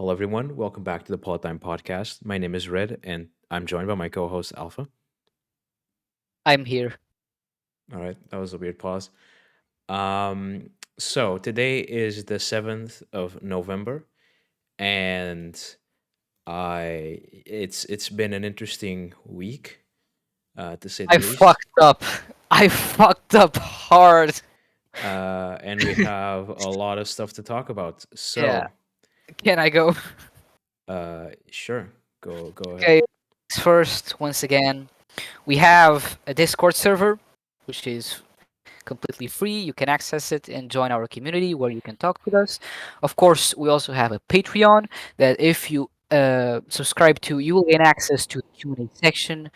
Hello, everyone. Welcome back to the Politdigm Podcast. My name is Red, and I'm joined by my co-host Alpha. I'm here. All right, that was a weird pause. Um, so today is the 7th of November, and it's been an interesting week, to say the I least. fucked up. I fucked up hard. And we have a lot of stuff to talk about. Yeah. So, Can I go? sure, go ahead. Okay. First, once again, we have a Discord server, which is completely free. You can access it and join our community where you can talk with us. Of course, we also have a Patreon that if you subscribe to, you will gain access to the Q&A section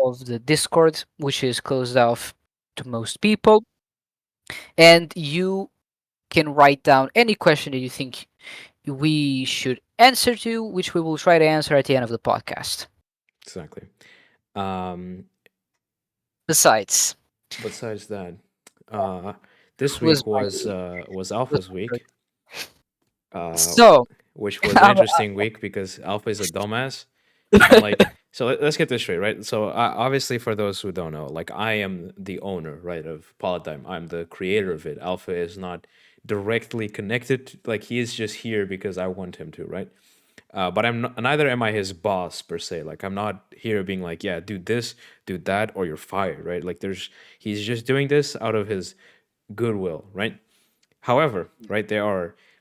of the Discord, which is closed off to most people. And you can write down any question that you think we should answer to, which we will try to answer at the end of the podcast. Exactly. Um, Besides, Besides that, uh, this who is week my was who is Alpha's my week, uh, so which was an I'm, interesting week because Alpha is a dumbass, and let's get this straight, right? So obviously, for those who don't know, like I am the owner, right, of Politdigm. I'm the creator of it. Alpha is not directly connected; like he is just here because I want him to, right? But I'm not, neither am I his boss per se. Like I'm not here being like, yeah, do this, do that, or you're fired, right? Like he's just doing this out of his goodwill, right? However, right,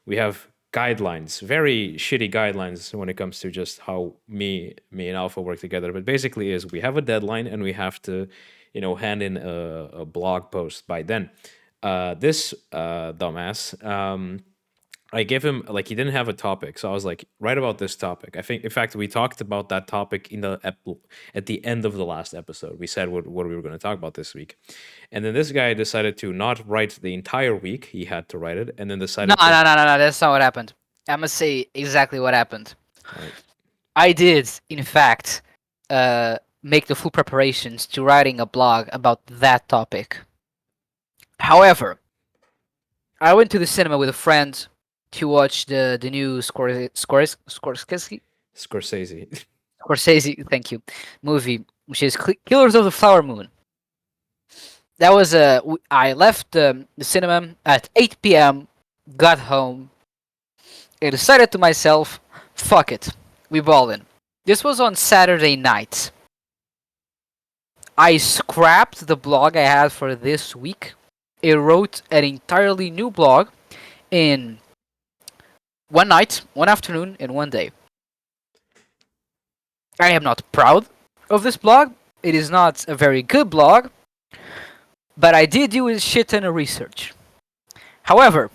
we have guidelines, very shitty guidelines when it comes to just how me and Alpha work together. But basically, is we have a deadline and we have to, hand in a blog post by then. This dumbass. I gave him like he didn't have a topic, so I was like, write about this topic. I think, in fact, we talked about that topic at the end of the last episode. We said what we were going to talk about this week, and then this guy decided to not write the entire week. He had to write it, and then no, decided to. no, no, no, no. That's not what happened. I must say exactly what happened. All right, I did, in fact, make the full preparations to writing a blog about that topic. However, I went to the cinema with a friend to watch the new Scorsese. Scorsese, thank you, movie, which is Killers of the Flower Moon. That was I left the cinema at 8 p.m. Got home. I decided to myself, fuck it, we ball in. This was on Saturday night. I scrapped the blog I had for this week. I wrote an entirely new blog in one night, one afternoon, and one day. I am not proud of this blog. It is not a very good blog, but I did do a shit ton of research. However,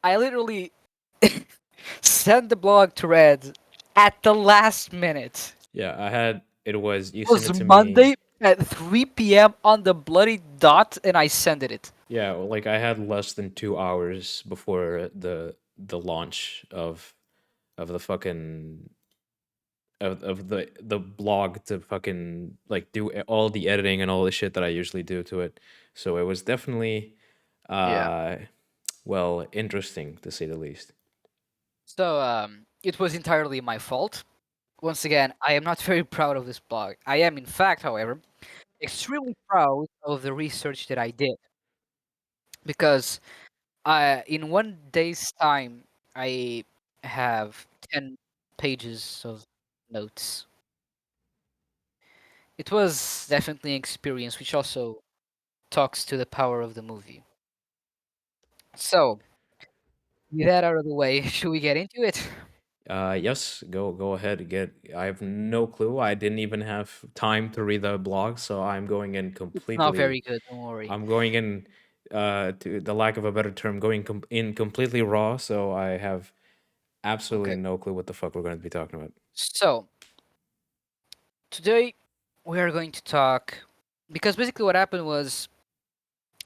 I literally sent the blog to Red at the last minute. Yeah, I had it was you It sent was it to me. Monday at 3 p.m. on the bloody dot, and I sent it. Yeah, like I had less than 2 hours before the launch of the fucking of the blog to fucking like do all the editing and all the shit that I usually do to it. So it was definitely Yeah. uh well, interesting to say the least. So it was entirely my fault. Once again, I am not very proud of this blog. I am, in fact, however, extremely proud of the research that I did because in one day's time, I have 10 pages of notes. It was definitely an experience, which also talks to the power of the movie. So, with that out of the way, should we get into it? Yes, go ahead. Get I have no clue. I didn't even have time to read the blog, so It's not very good, don't worry. I'm going in to the lack of a better term, in completely raw, so I have absolutely Okay. no clue what the fuck we're going to be talking about. So, today we are going to talk because basically what happened was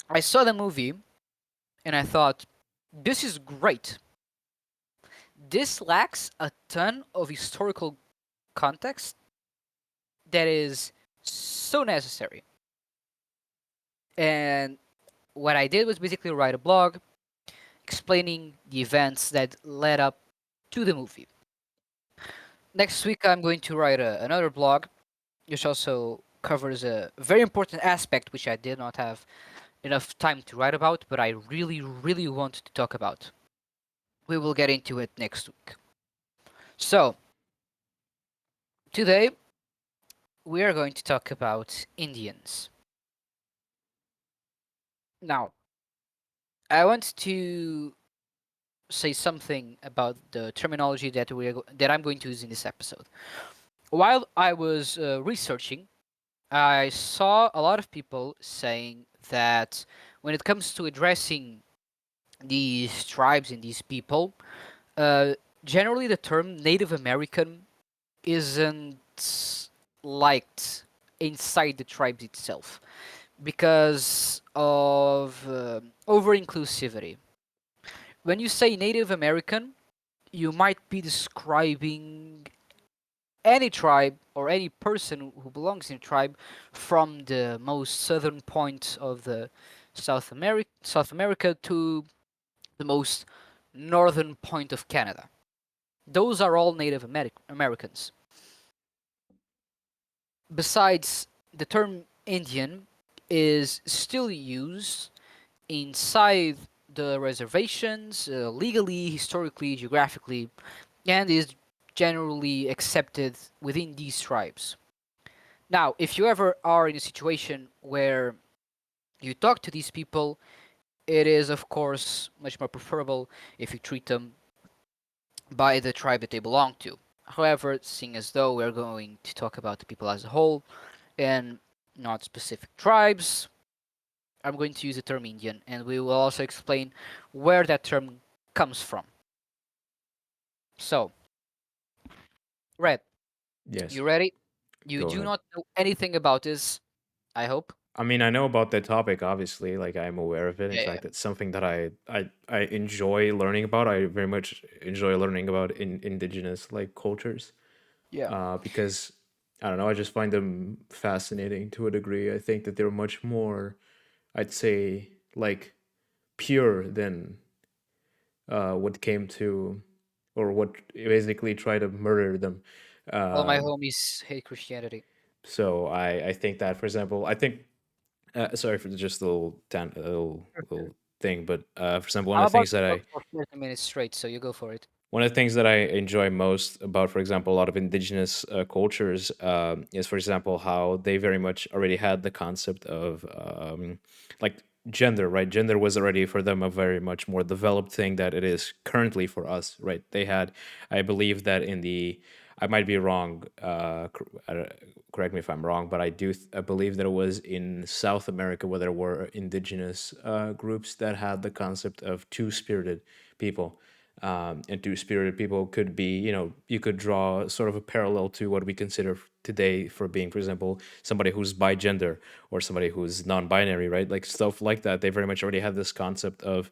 I saw the movie and I thought, this is great. This lacks a ton of historical context that is so necessary. And what I did was basically write a blog explaining the events that led up to the movie. Next week, I'm going to write another blog, which also covers a very important aspect which I did not have enough time to write about, but I really, really want to talk about. We will get into it next week. So, today, we are going to talk about Indians. Now, I want to say something about the terminology that I'm going to use in this episode. While I was researching, I saw a lot of people saying that when it comes to addressing these tribes and these people, uh, generally the term Native American isn't liked inside the tribes itself because of over inclusivity. When you say Native American, you might be describing any tribe or any person who belongs in a tribe from the most southern point of the South America to the most northern point of Canada. Those are all Native Americans. Besides, the term Indian is still used inside the reservations, legally, historically, geographically, and is generally accepted within these tribes. Now, if you ever are in a situation where you talk to these people, it is, of course, much more preferable if you treat them by the tribe that they belong to. However, seeing as though we're going to talk about the people as a whole and not specific tribes, I'm going to use the term Indian, and we will also explain where that term comes from. So, Red, Yes, you ready? You go do ahead. not know anything about this, I hope. I mean, I know about the topic, obviously. Like, I'm aware of it. In Yeah, yeah, fact, it's something that I enjoy learning about. I very much enjoy learning about indigenous like cultures, yeah. because I don't know. I just find them fascinating to a degree. I think that they're much more, I'd say, like pure than what came to, or what basically tried to murder them. All my Um, homies hate Christianity. so I think that, for example, I think sorry for just a little little thing, but for example, I'm about to talk for 30 minutes straight, so you go for it. one of the things that I enjoy most about, for example, a lot of indigenous cultures is, for example, how they very much already had the concept of like gender, right? Gender was already for them a very much more developed thing that it is currently for us, right? They had, I believe that in the, I might be wrong, correct me if I'm wrong, but I believe that it was in South America where there were indigenous groups that had the concept of two-spirited people, and two-spirited people could be, you could draw sort of a parallel to what we consider today for being, for example, somebody who's bigender or somebody who's non-binary, right? Like stuff like that. They very much already have this concept of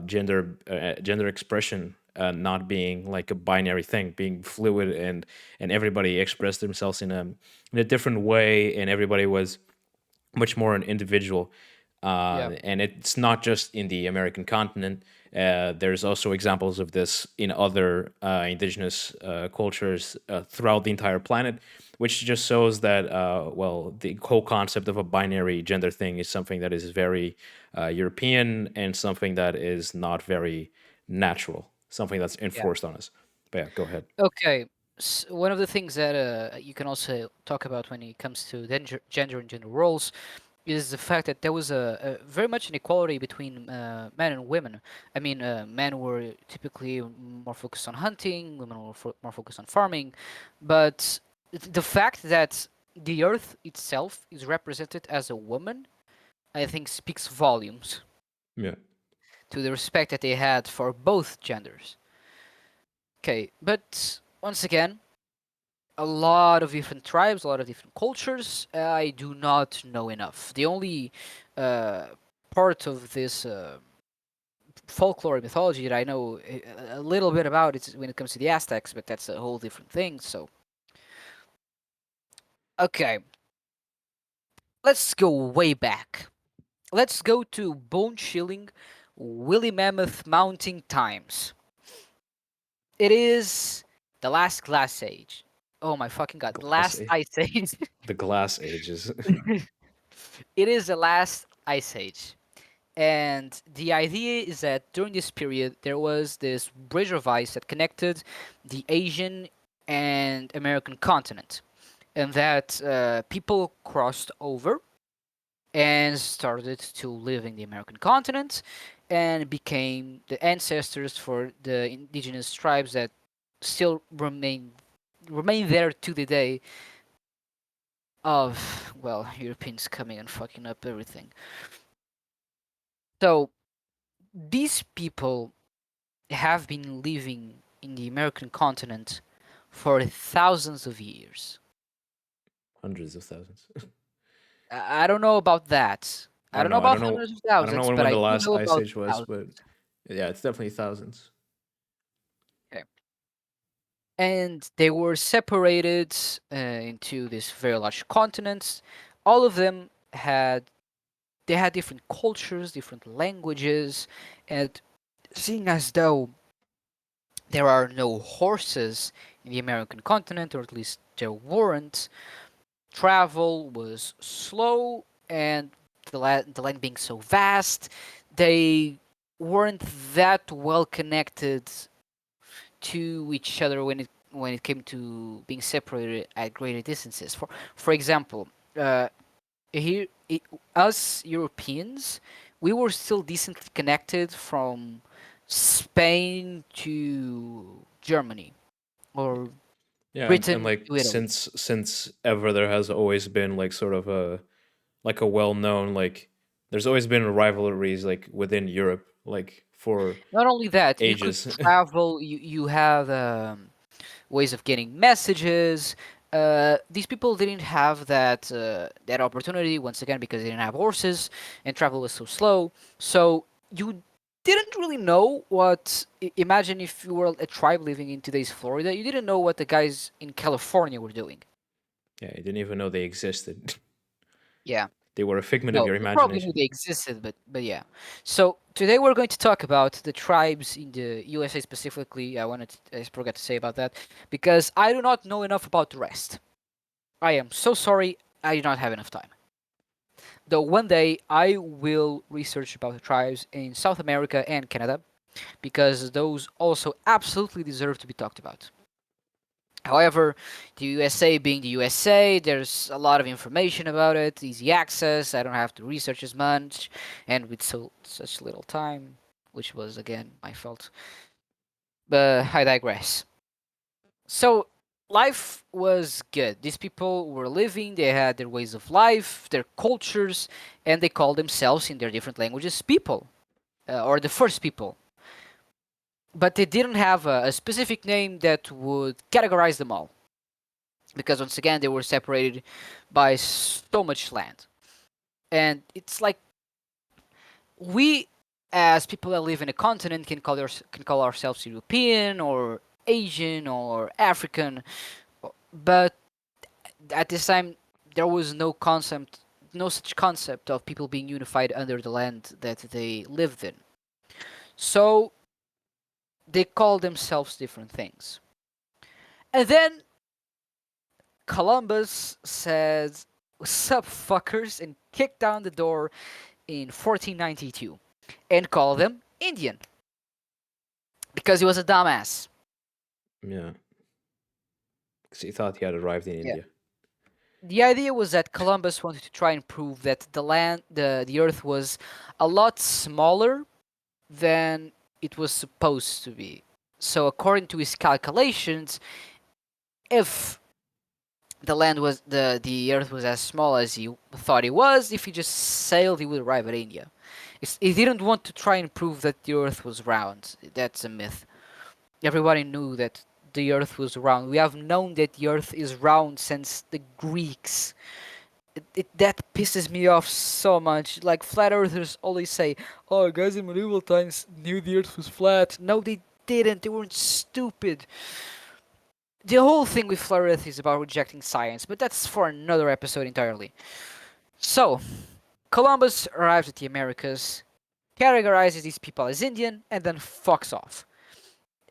gender expression, not being like a binary thing, being fluid, and everybody expressed themselves in a different way, and everybody was much more an individual. Yeah, And it's not just in the American continent. There's also examples of this in other indigenous cultures throughout the entire planet, which just shows that, well, the whole concept of a binary gender thing is something that is very European and something that is not very natural, something that's yeah. enforced on us. But yeah, go ahead. Okay. One of the things that you can also talk about when it comes to gender and gender roles is the fact that there was a very much an equality between men and women. I mean, men were typically more focused on hunting, women were more focused on farming, but the fact that the earth itself is represented as a woman, I think, speaks volumes Yeah. to the respect that they had for both genders. Okay, but once again, a lot of different tribes, a lot of different cultures. I do not know enough. The only uh, part of this folklore mythology that I know a little bit about is when it comes to the Aztecs, but that's a whole different thing. So, okay, let's go way back. Let's go to bone chilling, woolly mammoth mounting times. It is the last glass age. Oh my fucking god, Glass last age. ice age. The glass ages. It is the last ice age. And the idea is that during this period, there was this bridge of ice that connected the Asian and American continent, and that people crossed over and started to live in the American continent and became the ancestors for the indigenous tribes that still remain there to the day of, well, Europeans coming and fucking up everything. So these people have been living in the American continent for thousands of years. Hundreds of thousands. I don't know about that. I I don't don't know know. I about don't know. hundreds of I don't know thousands, but when I the do last know ice about age was, but thousands. yeah, it's definitely thousands. Okay. And they were separated into these very large continents. All of them had different cultures, different languages, and seeing as though there are no horses in the American continent, or at least there weren't, travel was slow, and the land being so vast, they weren't that well connected to each other when it came to being separated at greater distances. For example, here us Europeans, we were still decently connected from Spain to Germany or Yeah, and Britain like to Italy. since ever there has always been like sort of a well known like there's always been rivalries like within Europe like for Not only that, you could ages. travel. You have ways of getting messages. These people didn't have that opportunity once again because they didn't have horses and travel was so slow. So you didn't really know what. Imagine if you were a tribe living in today's Florida, you didn't know what the guys in California were doing. Yeah, I didn't even know they existed. Yeah. They were a figment of No, your you probably knew imagination. they existed, but yeah. So today we're going to talk about the tribes in the USA specifically. I forgot to say about that because I do not know enough about the rest. I am so sorry. I do not have enough time. Though one day I will research about the tribes in South America and Canada because those also absolutely deserve to be talked about. However, the USA being the USA, there's a lot of information about it, easy access. I don't have to research as much, and with such little time, which was again my fault. But I digress. So life was good. These people were living. They had their ways of life, their cultures, and they called themselves in their different languages people, or the first people. But they didn't have a specific name that would categorize them all because once again they were separated by so much land, and it's like we as people that live in a continent can call ourselves European or Asian or African, but at this time there was no such concept of people being unified under the land that they lived in, so they call themselves different things. And then Columbus says, "Sup, fuckers," and kicked down the door in 1492 and called them Indian because he was a dumbass. Yeah, because he thought he had arrived in Yeah. India. The idea was that Columbus wanted to try and prove that the Earth was a lot smaller than it was supposed to be. So, according to his calculations, if the Earth was as small as he thought it was, if he just sailed, he would arrive at India. He didn't want to try and prove that the Earth was round. That's a myth. Everybody knew that the Earth was round. We have known that the Earth is round since the Greeks. That pisses me off so much. Like flat earthers always say, "Oh, guys in medieval times knew the Earth was flat." No, they didn't. They weren't stupid. The whole thing with flat Earth is about rejecting science, but that's for another episode entirely. So, Columbus arrives at the Americas, categorizes these people as Indian, and then fucks off.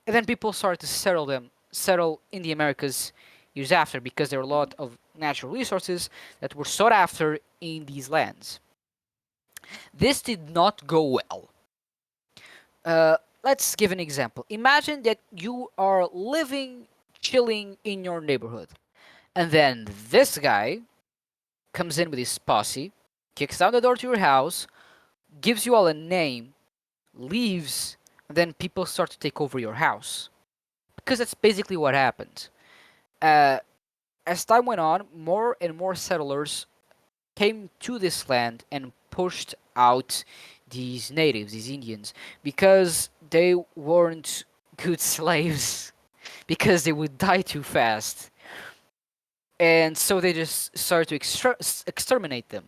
And then people started to settle in the Americas years after because there were a lot of natural resources that were sought after in these lands. This did not go well. Let's give an example. Imagine that you are living, chilling in your neighborhood, and then this guy comes in with his posse, kicks down the door to your house, gives you all a name, leaves, and then people start to take over your house. Because that's basically what happened. Uh, as time went on, more and more settlers came to this land and pushed out these natives, these Indians, because they weren't good slaves, because they would die too fast. And so they just started to exterminate them.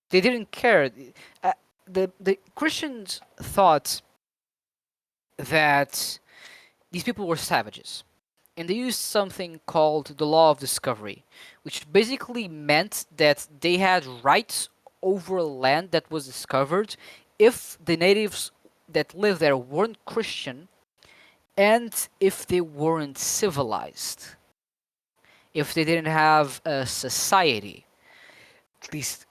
They didn't care. Uh, the Christians thought that these people were savages, and they used something called the law of discovery, which basically meant that they had rights over land that was discovered if the natives that lived there weren't Christian and if they weren't civilized, if they didn't have a society, at least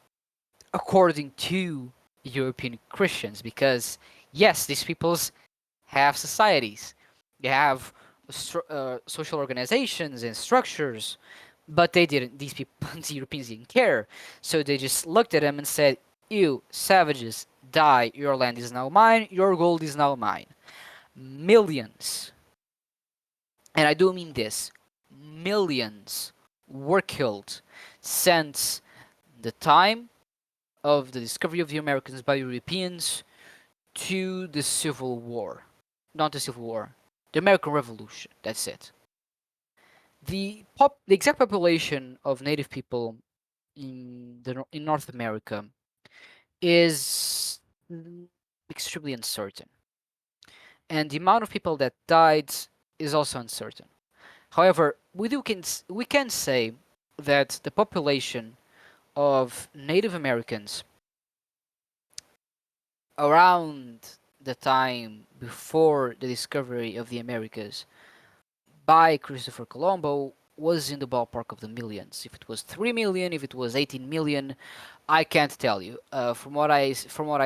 according to European Christians, because yes, these peoples have societies, they have social organizations and structures, but they didn't. These people, the Europeans didn't care, so they just looked at them and said, "You savages, die! Your land is now mine. Your gold is now mine." Millions, and I do mean this, millions were killed since the time of the discovery of the Americans by Europeans to the Civil War. Not the Civil War, the American Revolution. That's it. The exact population of native people in North America is extremely uncertain, and the amount of people that died is also uncertain. However, we can say that the population of Native Americans around the time before the discovery of the Americas by Christopher Colombo was in the ballpark of the millions. If it was 3 million, if it was 18 million, I can't tell you. From what I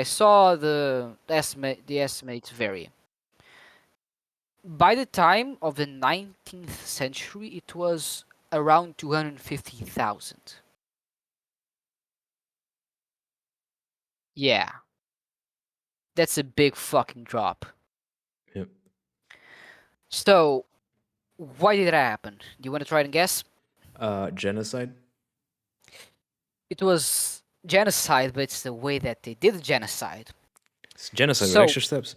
saw, the estimates vary. By the time of the 19th century, it was around 250,000. Yeah, that's a big fucking drop. Yep. So, why did that happen? Do you want to try and guess? Genocide. It was genocide, but it's the way that they did the genocide. It's genocide with So, extra steps.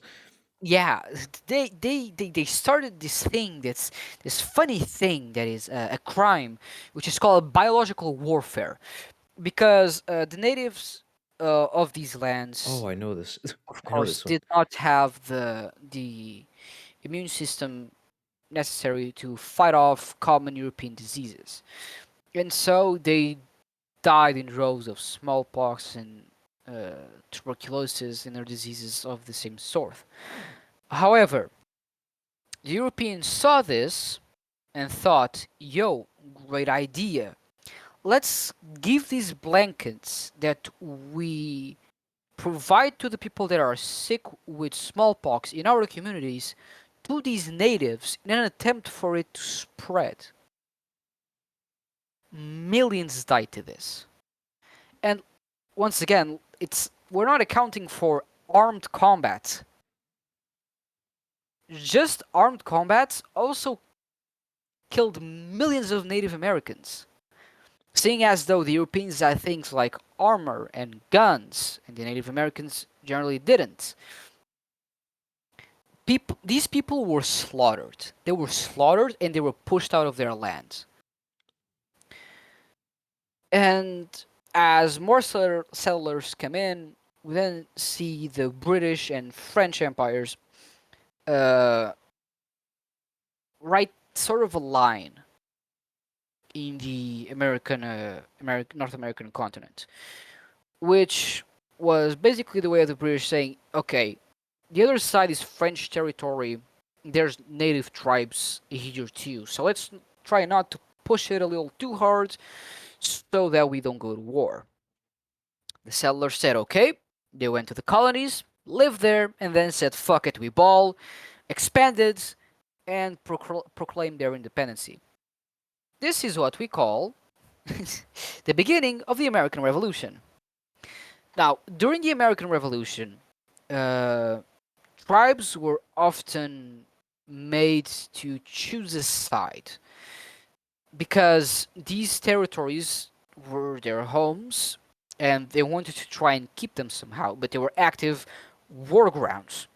yeah, they started this thing that's this funny thing that is a crime, which is called biological warfare, because the natives of these lands, Oh, I know this. of I know course, this one. did not have the immune system necessary to fight off common European diseases, and so they died in droves of smallpox and tuberculosis and other diseases of the same sort. However, the Europeans saw this and thought, yo, great idea. Let's give these blankets that we provide to the people that are sick with smallpox in our communities to these natives in an attempt for it to spread. Millions died to this. And once again, it's we're not accounting for armed combat. Just armed combat also killed millions of Native Americans. Seeing as though the Europeans had things like armor and guns, and the Native Americans generally didn't. These people were slaughtered. They were slaughtered and they were pushed out of their lands. And as more settlers come in, we then see the British and French empires uh, write sort of a line in the North American continent, which was basically the way of the British saying, okay, the other side is French territory. there's native tribes here too. So let's try not to push it a little too hard so that we don't go to war. The settlers said okay. They went to the colonies, lived there, and then said fuck it, we ball, expanded, and proclaimed their independency. This is what we call the beginning of the American Revolution. Now, during the American Revolution, uh, tribes were often made to choose a side because these territories were their homes and they wanted to try and keep them somehow, but they were active war grounds.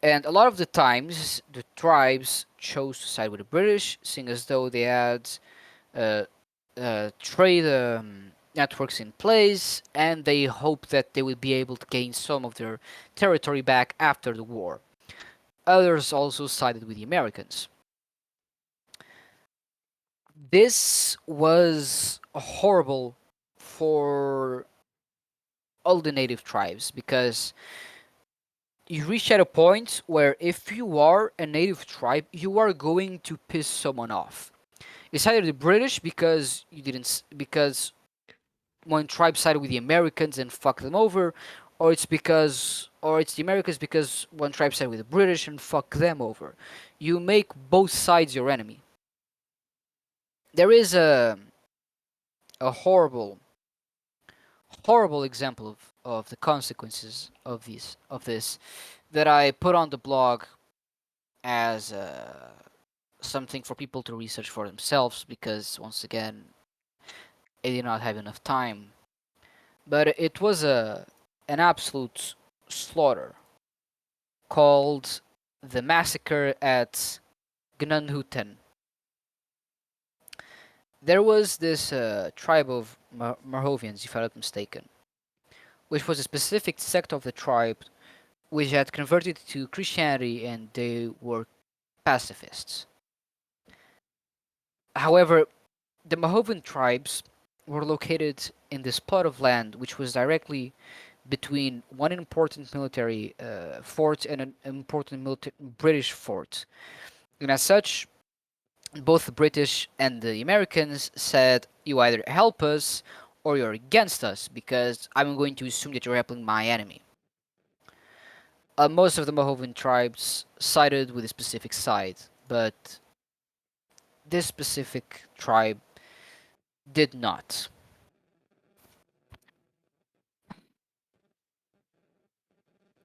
And a lot of the times, the tribes chose to side with the British, seeing as though they had uh, trade networks in place, and they hoped that they would be able to gain some of their territory back after the war. Others also sided with the Americans. This was horrible for all the native tribes because you reach at a point where if you are a native tribe, you are going to piss someone off. It's either the British because you didn't because one tribe sided with the Americans and fucked them over, or it's the Americans because one tribe sided with the British and fucked them over. You make both sides your enemy. There is a horrible example of the consequences of this that I put on the blog as something for people to research for themselves because once again I did not have enough time. But it was an absolute slaughter called the massacre at Gnanhuten. There was this tribe of Marhovians, if I'm not mistaken, which was a specific sect of the tribe which had converted to Christianity and they were pacifists. However, the Mahovan tribes were located in this plot of land which was directly between one important military fort and an important British fort. And as such, both the British and the Americans said, you either help us or you're against us because I'm going to assume that you're helping my enemy. Most of the Mahovan tribes sided with a specific side, but this specific tribe did not.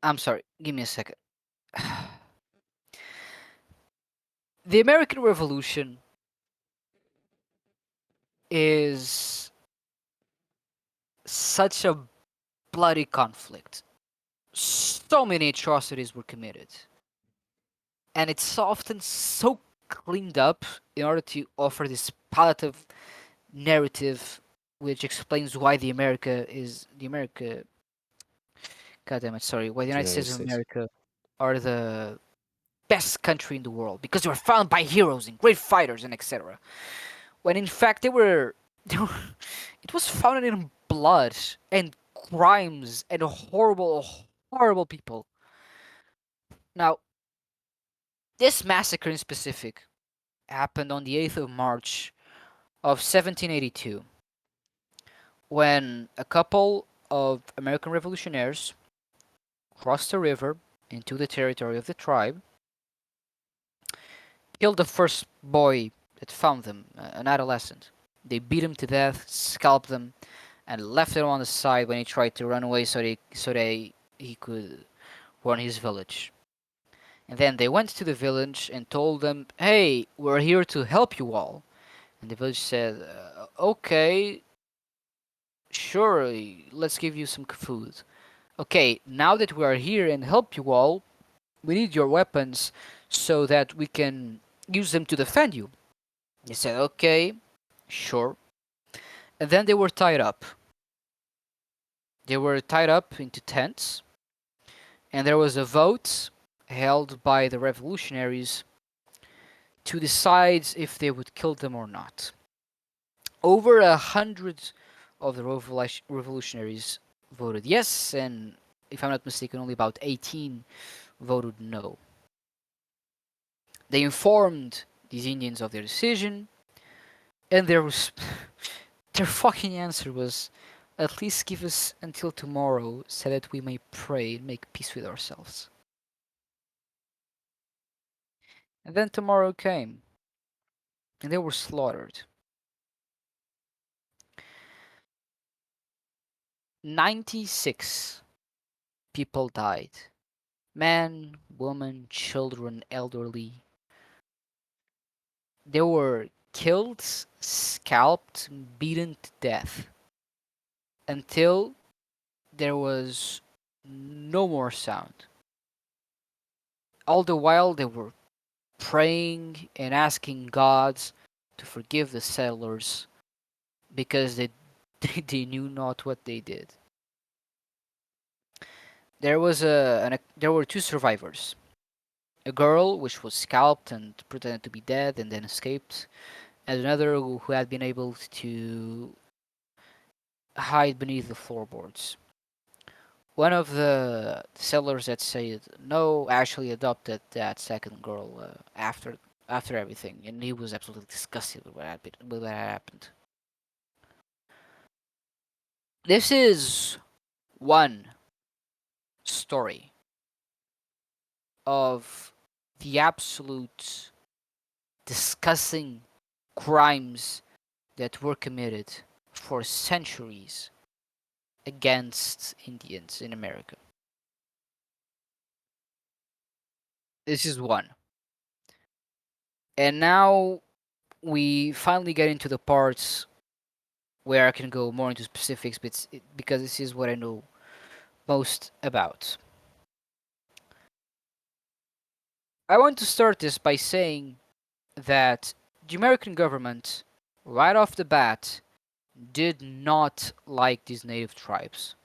I'm sorry, give me a second. The American Revolution is such a bloody conflict. So many atrocities were committed. And it's often so cleaned up in order to offer this palliative narrative which explains why the America God damn it, sorry, why the United United States of States. America are the best country in the world because they were founded by heroes and great fighters and etc. When in fact they were it was founded in blood and crimes and horrible people. Now, this massacre in specific happened on the 8th of March of 1782 when a couple of American revolutionaries crossed a river into the territory of the tribe, killed the first boy that found them, an adolescent. They beat him to death, scalped them, and left him on the side when he tried to run away so he could warn his village. And then they went to the village and told them, "Hey, we're here to help you all." And the village said, "Okay, sure, let's give you some food." Okay, now that we are here and help you all, we need your weapons so that we can use them to defend you. They said, "Okay, sure." And then they were tied up. They were tied up into tents, and there was a vote held by the revolutionaries to decide if they would kill them or not. Over 100 of the revolutionaries voted yes, and if I'm not mistaken, only about 18 voted no. They informed these Indians of their decision, and their fucking answer was, "At least give us until tomorrow so that we may pray and make peace with ourselves." And then tomorrow came, and they were slaughtered. 96 people died. Men, women, children, elderly. They were killed, scalped, beaten to death until there was no more sound. All the while, they were praying and asking gods to forgive the settlers because they knew not what they did. There were two survivors. A girl which was scalped and pretended to be dead and then escaped, and another who had been able to hide beneath the floorboards. One of the settlers that said no actually adopted that second girl after everything, and he was absolutely disgusted with what had happened. This is one story of the absolute disgusting crimes that were committed for centuries against Indians in America. This is one. And now we finally get into the parts where I can go more into specifics because this is what I know most about. I want to start this by saying that the American government, right off the bat, did not like these native tribes.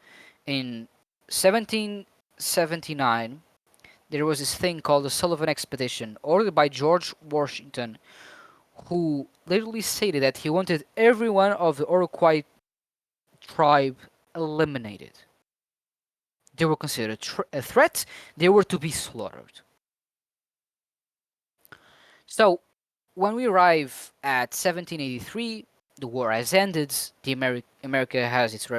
In 1779, there was this thing called the Sullivan Expedition, ordered by George Washington, who literally stated that he wanted every one of the Iroquois tribe eliminated. They were considered a threat, they were to be slaughtered. So, when we arrive at 1783, the war has ended. America has its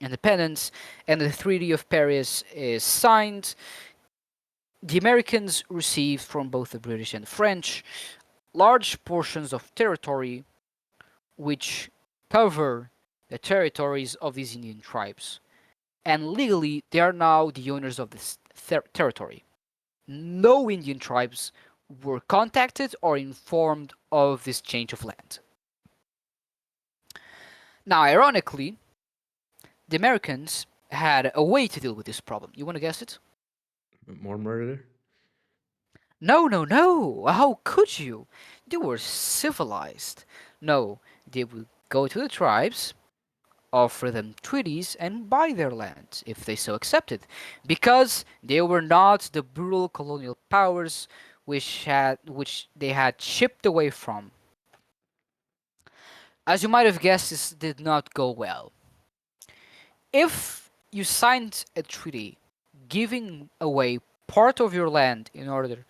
independence, and the Treaty of Paris is signed. The Americans received from both the British and the French large portions of territory, which cover the territories of these Indian tribes, and legally they are now the owners of this territory. No Indian tribes were contacted or informed of this change of land. Now, ironically, the Americans had a way to deal with this problem. You want to guess it? More murder? No, no, no. How could you? They were civilized. No, they would go to the tribes, offer them treaties, and buy their land if they so accepted, because they were not the brutal colonial powers which they had shipped away from. As you might have guessed, this did not go well. If you signed a treaty giving away part of your land in order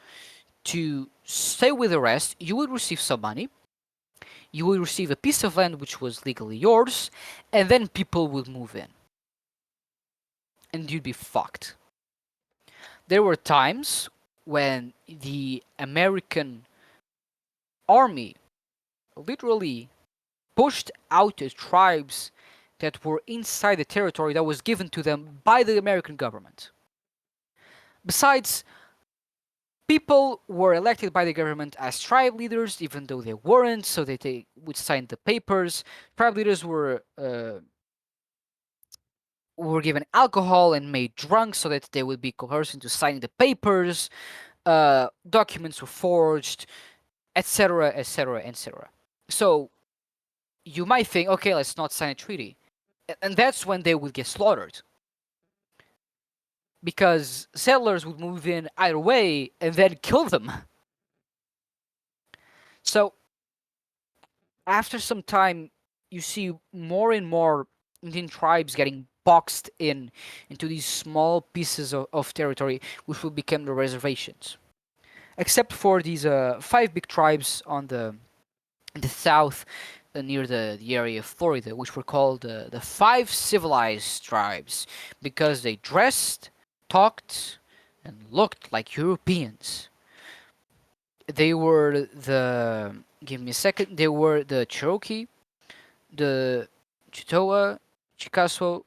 to stay with the rest, you would receive some money. You would receive a piece of land which was legally yours, and then people would move in. And you'd be fucked. There were times when the American army literally pushed out the tribes that were inside the territory that was given to them by the American government. Besides, people were elected by the government as tribe leaders, even though they weren't, so they would sign the papers. Tribe leaders were given alcohol and made drunk so that they would be coerced into signing the papers. Documents were forged, etc., etc., etc. So you might think, okay, let's not sign a treaty, and that's when they would get slaughtered, because settlers would move in either way and then kill them. So after some time, you see more and more Indian tribes getting boxed into these small pieces of territory, which will become the reservations. except for these five big tribes on the south, near the area of Florida, which were called the five civilized tribes because they dressed, talked, and looked like Europeans. They were the give me a second. They were the Cherokee, the Chitoa, Chickasaw,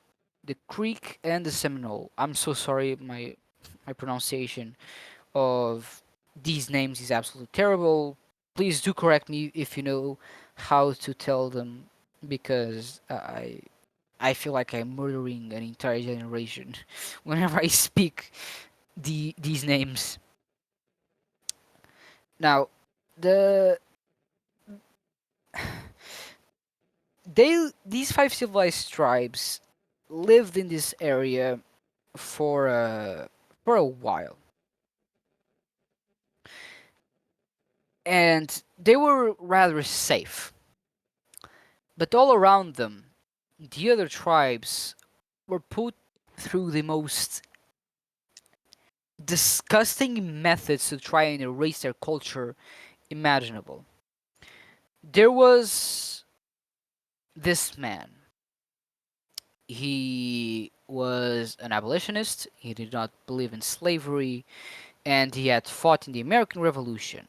the Creek, and the Seminole. I'm so sorry, my pronunciation of these names is absolutely terrible. Please do correct me if you know how to tell them, because I feel like I'm murdering an entire generation whenever I speak these names. Now, the these five civilized tribes lived in this area for a while, and they were rather safe. But all around them, the other tribes were put through the most disgusting methods to try and erase their culture imaginable. There was this man. He was an abolitionist, he did not believe in slavery, and he had fought in the American Revolution,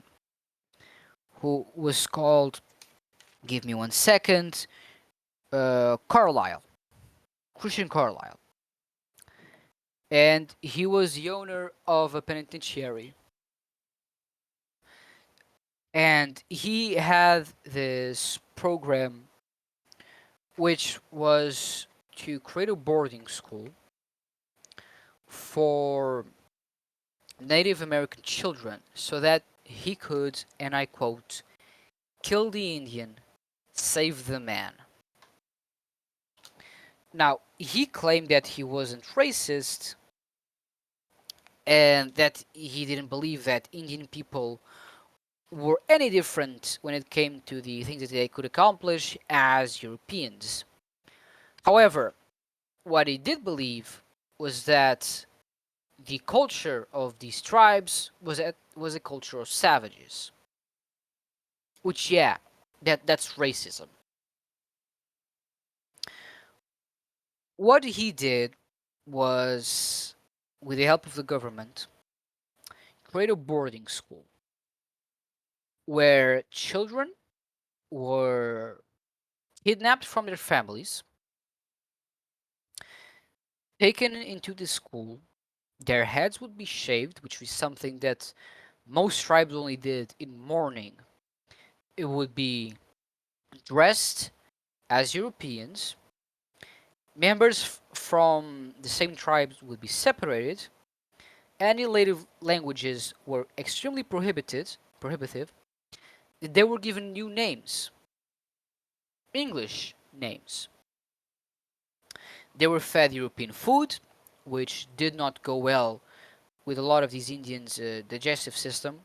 who was called, give me one second, Carlisle, Christian Carlisle. And he was the owner of a penitentiary. And he had this program which was to create a boarding school for Native American children so that he could, and I quote, kill the Indian, save the man. Now, he claimed that he wasn't racist and that he didn't believe that Indian people were any different when it came to the things that they could accomplish as Europeans. However, what he did believe was that the culture of these tribes was a culture of savages, which yeah, that's racism. What he did was, with the help of the government, create a boarding school where children were kidnapped from their families, taken into the school. Their heads would be shaved, which was something that most tribes only did in mourning. It would be dressed as Europeans. Members from the same tribes would be separated. Any native languages were extremely prohibitive. They were given new names, English names. They were fed European food, which did not go well with a lot of these Indians' digestive system,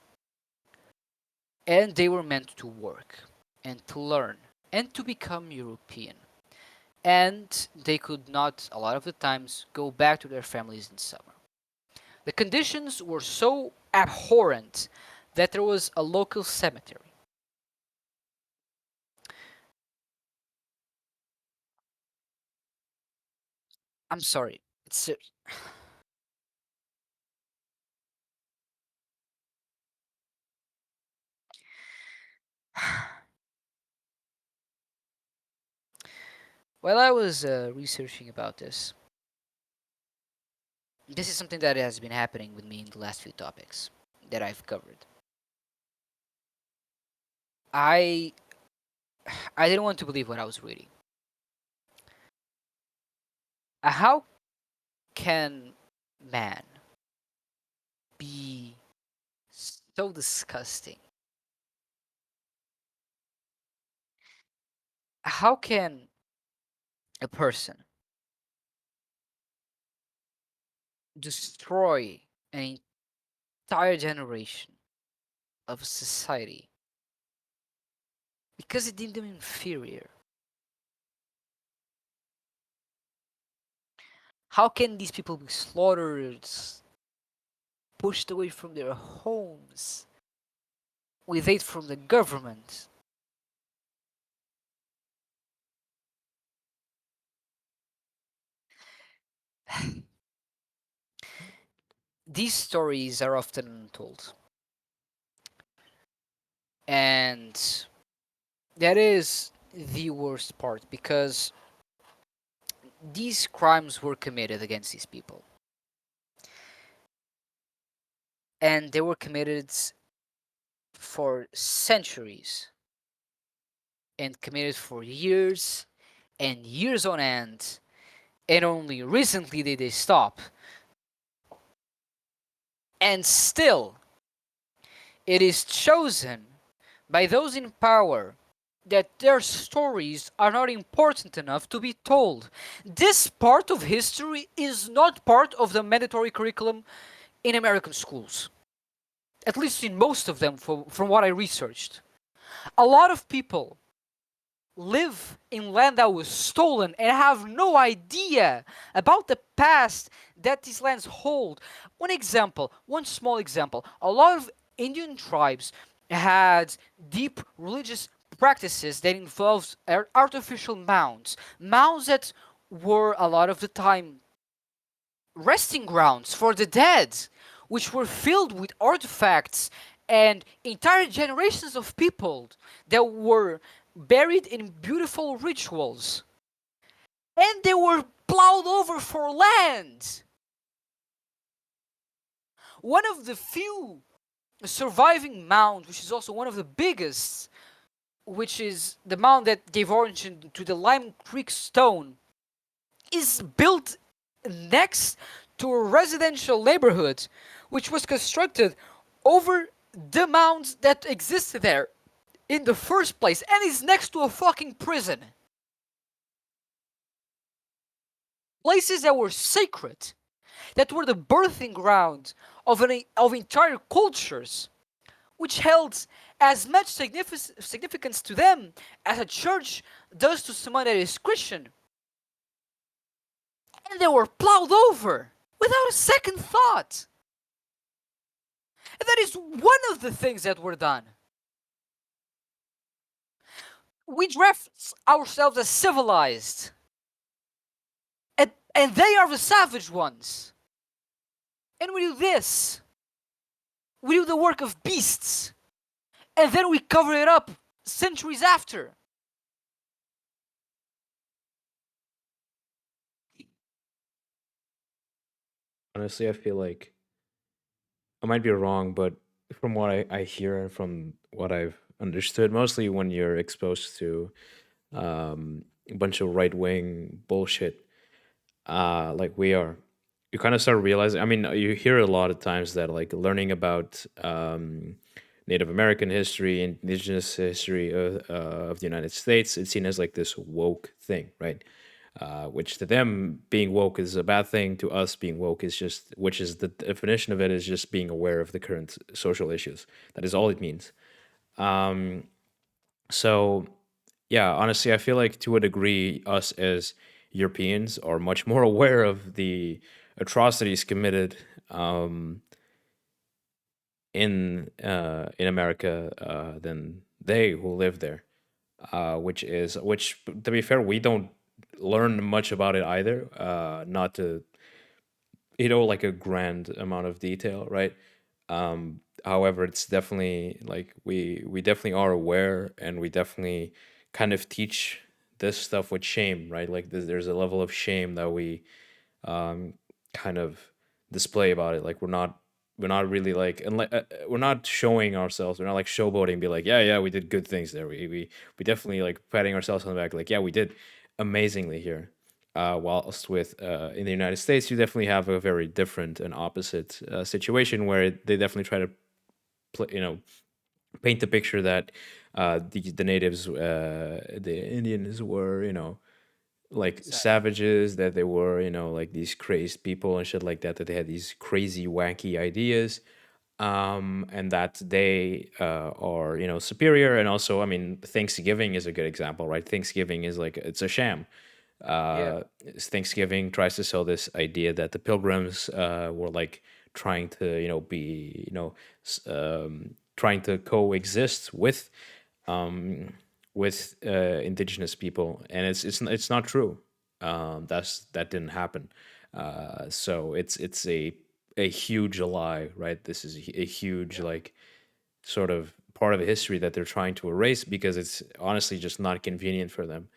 and they were meant to work and to learn and to become European. And they could not, a lot of the times, go back to their families in summer. The conditions were so abhorrent that there was a local cemetery. I'm sorry. It's while I was researching about this is something that has been happening with me in the last few topics that I've covered. I I didn't want to believe what I was reading. How can man be so disgusting? How can a person destroy an entire generation of a society because it deemed them inferior? How can these people be slaughtered pushed away from their homes with aid from the government. These stories are often untold. And that is the worst part because these crimes were committed against these people. And they were committed for centuries and committed for years and years on end. And only recently did they stop. And still, it is chosen by those in power that their stories are not important enough to be told. This part of history is not part of the mandatory curriculum in American schools, at least in most of them, from what I researched. A lot of people live in land that was stolen and have no idea about the past that these lands hold. One small example, a lot of Indian tribes had deep religious practices that involved artificial mounds that were a lot of the time resting grounds for the dead, which were filled with artifacts and entire generations of people that were buried in beautiful rituals. And they were plowed over for land. One of the few surviving mounds, which is also one of the biggest, which is the mound that gave origin to the Lime Creek stone, is built next to a residential neighborhood, which was constructed over the mounds that existed there in the first place, and is next to a fucking prison. Places that were sacred, that were the birthing ground of entire cultures, which held as much significance to them as a church does to someone that is Christian. And they were plowed over without a second thought. And that is one of the things that were done. We dress ourselves as civilized, and they are the savage ones. And we do this. We do the work of beasts, and then we cover it up centuries after. Honestly, I feel like I might be wrong, but from what I hear and from what I've understood, mostly when you're exposed to a bunch of right wing bullshit, like we are, you kind of start realizing. I mean, you hear a lot of times that like learning about Native American history, Indigenous history of the United States, it's seen as like this woke thing, right? Which to them being woke is a bad thing. To us, being woke is just, which is the definition of it, is just being aware of the current social issues. That is all it means. So, yeah, honestly, I feel like to a degree, us as Europeans are much more aware of the atrocities committed in America than they who live there. Which to be fair, we don't learn much about it either. Not to, like a grand amount of detail, right? However, it's definitely like we definitely are aware, and we definitely kind of teach this stuff with shame, right? Like there's a level of shame that we kind of display about it. Like we're not really like, and like we're not showing ourselves. We're not like showboating, be like, yeah, we did good things there. We definitely like patting ourselves on the back, like, yeah, we did amazingly here. Whilst with in the United States, you definitely have a very different and opposite situation where they definitely try to paint the picture that the natives, the Indians were, like savages, that they were, like these crazed people and shit like that, that they had these crazy wacky ideas, and that they are, superior. And also, I mean, Thanksgiving is a good example, right? Thanksgiving is like, it's a sham. Yeah. Thanksgiving tries to sell this idea that the pilgrims were like trying to be trying to coexist with indigenous people, and it's not true. That didn't happen. So it's a huge lie, right? This is a huge, like, sort of part of history that they're trying to erase because it's honestly just not convenient for them.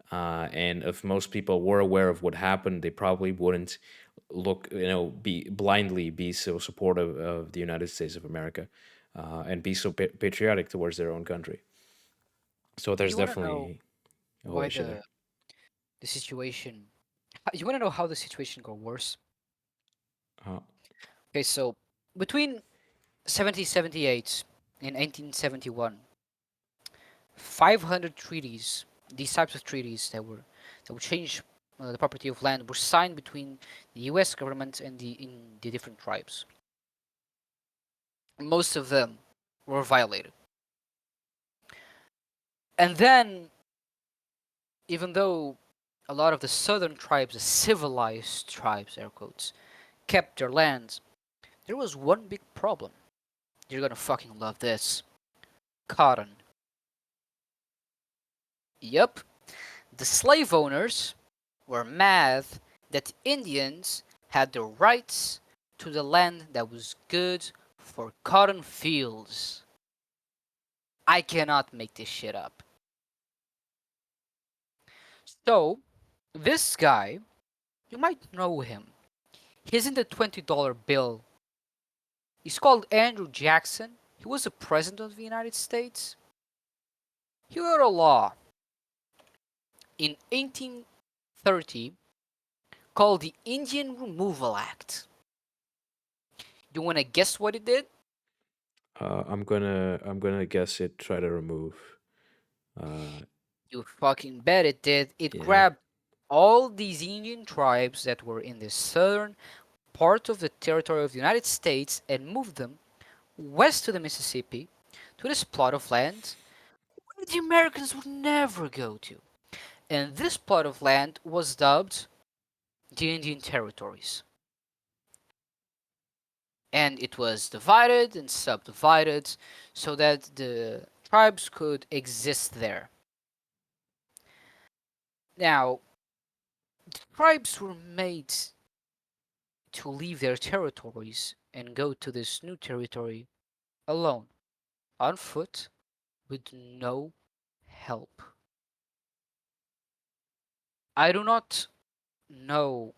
And if most people were aware of what happened, they probably wouldn't be so supportive of the United States of America, and be so patriotic towards their own country. So there's You want to know definitely a whole why issue there. the situation? You want to know how the situation got worse? Uh, Okay, so between 1778 and 1871, 500 treaties, these types of treaties that would change the property of land, were signed between the U.S. government and the different tribes. Most of them were violated, and then, even though a lot of the southern tribes, the civilized tribes, air quotes, kept their lands, there was one big problem. You're gonna fucking love this. Cotton. Yup. The slave owners were mad that Indians had the rights to the land that was good for cotton fields. I cannot make this shit up. So, this guy, you might know him. He's in the $20 bill. He's called Andrew Jackson. He was the president of the United States. He wrote a law in 1830 called the Indian Removal Act. You want to guess what it did? I'm gonna guess it. Try to remove. Uh, You fucking bet it did. It yeah. grabbed all these Indian tribes that were in the southern part of the territory of the United States and moved them west to the Mississippi to this plot of land where the Americans would never go to. And this plot of land was dubbed the Indian Territories. And it was divided and subdivided so that the tribes could exist there. Now, the tribes were made to leave their territories and go to this new territory alone, on foot, with no help. I do not know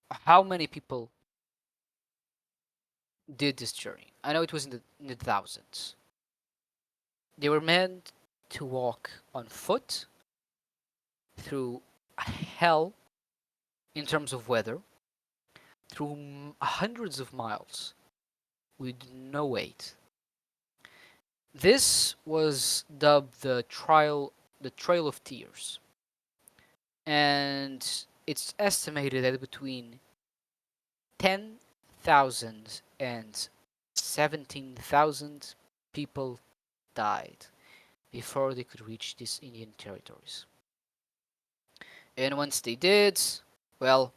how many people did this journey. I know it was in the thousands. They were meant to walk on foot through hell in terms of weather, through hundreds of miles with no aid. This was dubbed the Trail of Tears, and it's estimated that between 10,000 and 17,000 people died before they could reach these Indian territories. And once they did, well,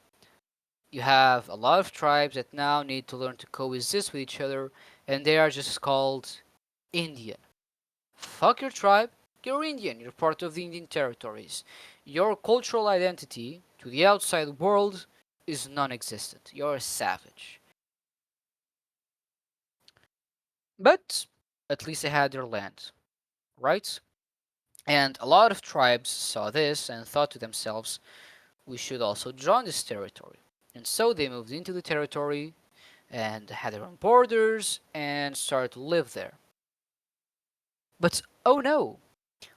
you have a lot of tribes that now need to learn to coexist with each other, and they are just called Indian. Fuck your tribe, you're Indian, you're part of the Indian territories. Your cultural identity to the outside world is non existent. You're a savage. But at least they had their land, right? And a lot of tribes saw this and thought to themselves, we should also join this territory. And so they moved into the territory and had their own borders and started to live there. But oh no,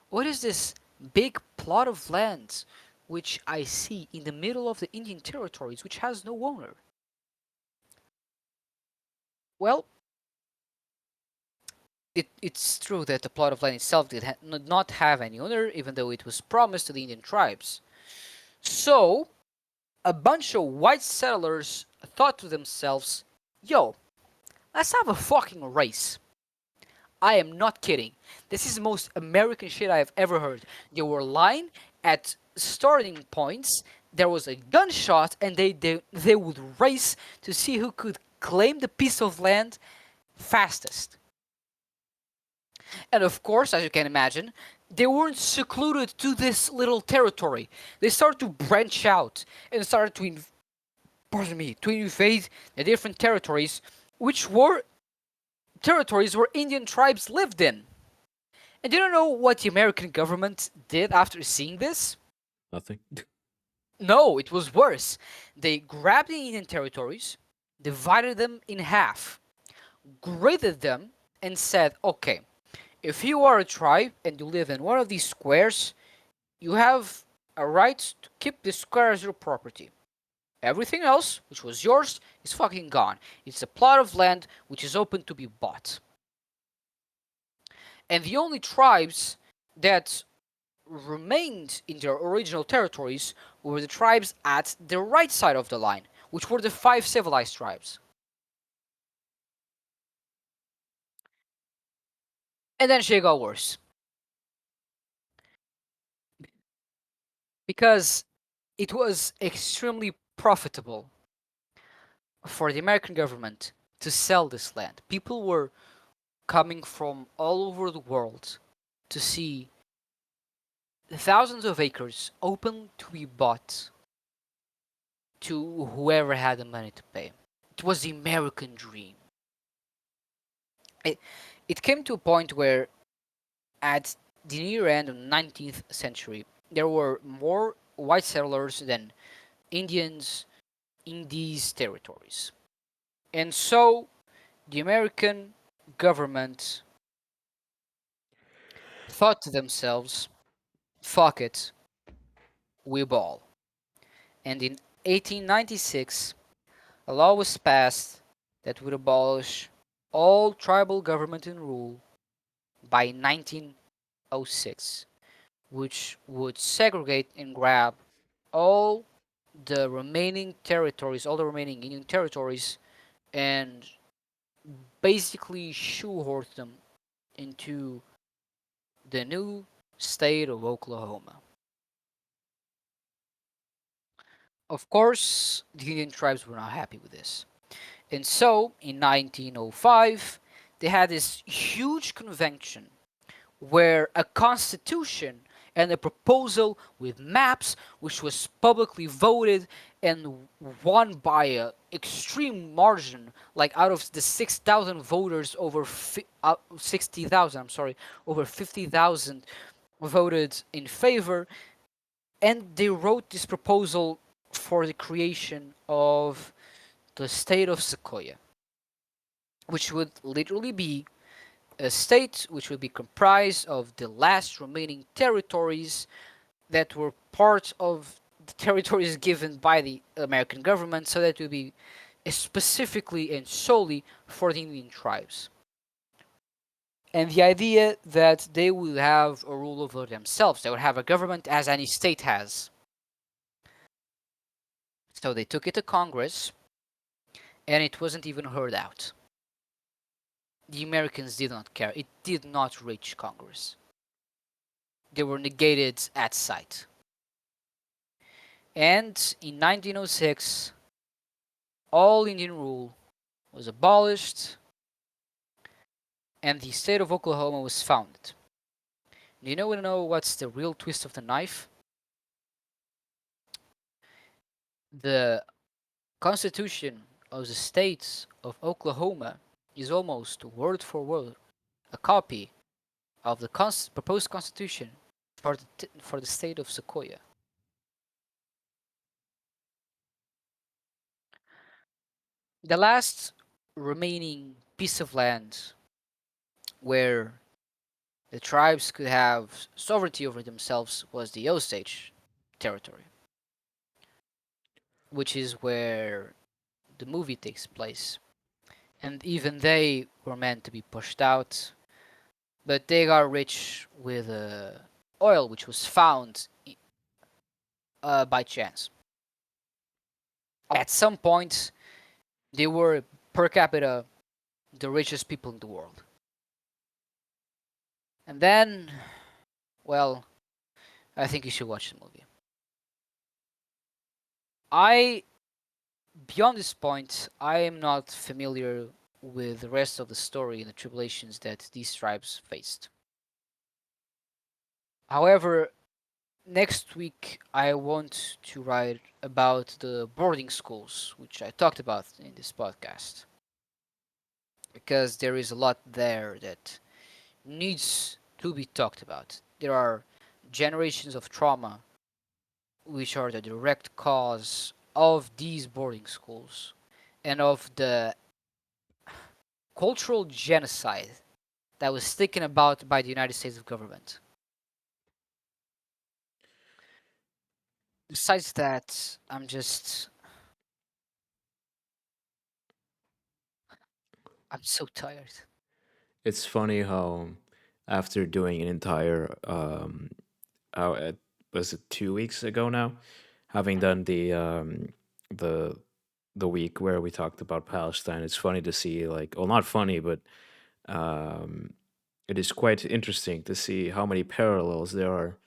what is this big plot of land which I see in the middle of the Indian territories which has no owner? Well, it's true that the plot of land itself did not have any owner, even though it was promised to the Indian tribes. So, a bunch of white settlers thought to themselves, yo, let's have a fucking race. I am not kidding. This is the most American shit I have ever heard. They were lying at starting points there was a gunshot, and they would race to see who could claim the piece of land fastest. And of course, as you can imagine, they weren't secluded to this little territory. They started to branch out and started to invade the different territories, which were territories where Indian tribes lived in. And you don't know what the American government did after seeing this? Nothing. No, it was worse. They grabbed the Indian territories, divided them in half, graded them, and said, okay, if you are a tribe and you live in one of these squares, you have a right to keep this square as your property. Everything else, which was yours, is fucking gone. It's a plot of land which is open to be bought. And the only tribes that remained in their original territories were the tribes at the right side of the line, which were the 5 civilized tribes. And then shit got worse. Because it was extremely profitable for the American government to sell this land. People were coming from all over the world to see thousands of acres open to be bought to whoever had the money to pay. It was the American dream. It, it came to a point where, at the near end of the 19th century, there were more white settlers than Indians in these territories. And so the American government thought to themselves, fuck it, we ball. And in 1896, a law was passed that would abolish all tribal government and rule by 1906, which would segregate and grab all the remaining territories, all the remaining Indian territories, and basically shoehorn them into the new state of Oklahoma. Of course, the Indian tribes were not happy with this. And so, in 1905, they had this huge convention where a constitution and a proposal with maps, which was publicly voted and won by an extreme margin, like out of the 6,000 voters, over 60,000, I'm sorry, over 50,000 voted in favor, and they wrote this proposal for the creation of the state of Sequoia, which would literally be a state which would be comprised of the last remaining territories that were part of the territories given by the American government, so that would be specifically and solely for the Indian tribes. And the idea that they would have a rule over themselves, they would have a government as any state has. So they took it to Congress, and it wasn't even heard out. The Americans did not care. It did not reach Congress. They were negated at sight. And in 1906, all Indian rule was abolished and the state of Oklahoma was founded. Do you know what's the real twist of the knife? The Constitution of the state of Oklahoma is almost word for word a copy of the proposed constitution for the state of Sequoia. The last remaining piece of land where the tribes could have sovereignty over themselves was the Osage territory, which is where the movie takes place. And even they were meant to be pushed out, but they got rich with oil, which was found by chance. At some point, they were per capita the richest people in the world. And then, well, I think you should watch the movie. I beyond this point, I am not familiar with the rest of the story and the tribulations that these tribes faced. However, next week I want to write about the boarding schools, which I talked about in this podcast, because there is a lot there that needs to be talked about. There are generations of trauma which are the direct cause of these boarding schools and of the cultural genocide that was taken about by the United States government. Besides that, I'm so tired. It's funny how after doing an entire how was it 2 weeks ago now, having done the the week where we talked about Palestine, it's funny to see, like, well, not funny, but um, it is quite interesting to see how many parallels there are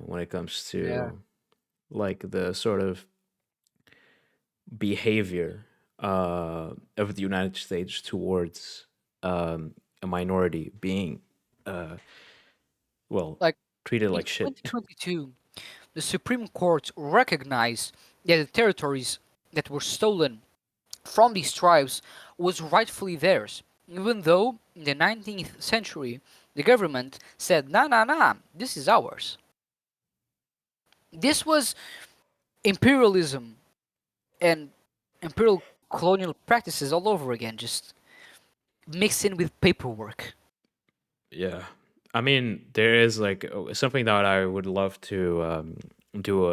when it comes Yeah. to like the sort of behavior of the United States towards a minority being uh, well Like treated in like shit. 2022, the Supreme Court recognized that the territories that were stolen from these tribes was rightfully theirs, even though in the 19th century the government said, nah, nah, nah, this is ours. This was imperialism and imperial colonial practices all over again, just mixed in with paperwork. Yeah. I mean, there is like something that I would love to do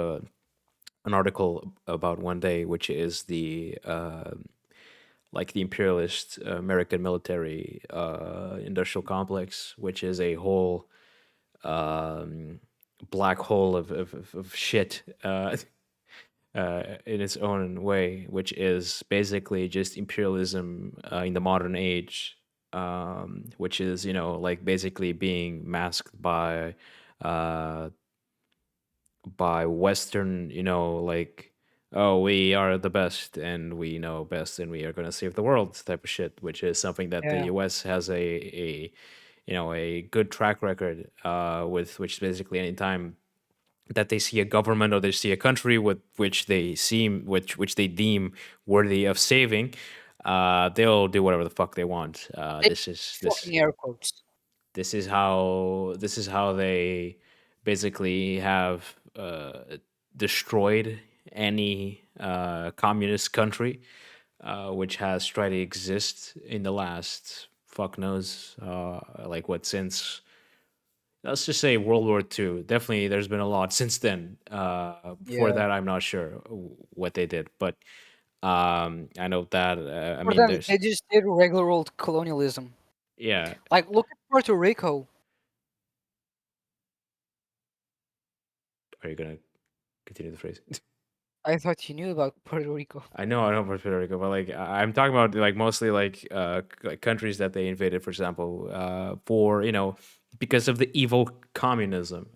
an article about one day, which is the like the imperialist American military industrial complex, which is a whole um, black hole of shit in its own way, which is basically just imperialism in the modern age, which is, you know, like basically being masked uh, by Western, you know, like, oh, we are the best and we know best and we are going to save the world type of shit, which is something that the Yeah. U.S. has a you know, a good track record with, which basically anytime that they see a government or they see a country with which they seem which they deem worthy of saving, they'll do whatever the fuck they want. They fucking air quotes. This is how they basically have destroyed any communist country which has tried to exist in the last fuck knows like what since, let's just say, World War II. Definitely, there's been a lot since then. Before Yeah. that, I'm not sure what they did, but I know that. I For mean, them, there's they just did regular old colonialism. yeah. Like, look at Puerto Rico. Are you gonna continue the phrase? I thought you knew about Puerto Rico. I know about Puerto Rico, but like I'm talking about like mostly like like countries that they invaded, for example, for, you know, because of the evil communism,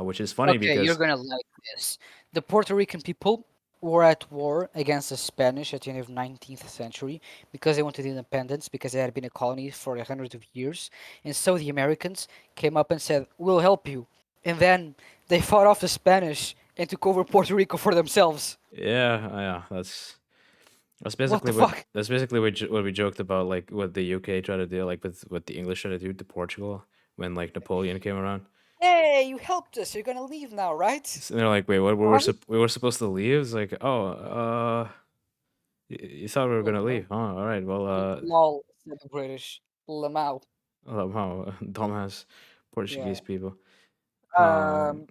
which is funny Okay, you're because gonna like this. The Puerto Rican people were at war against the Spanish at the end of 19th century because they wanted independence because they had been a colony for hundreds of years, and so the Americans came up and said, "We'll help you," and then they fought off the Spanish and took over Puerto Rico for themselves. yeah, that's What basically the what fuck? what we joked about, like what the UK tried to do, like with what the English tried to do to Portugal when like Napoleon came around. Hey, you helped us. You're gonna leave now, right? So they're like, wait, what? Right? We were supposed to leave? It's like, oh, you thought we were gonna Lol, leave? Huh? All right. Well, lol, said the British. Lamau. wow, dumbass Yeah. Portuguese people. Um.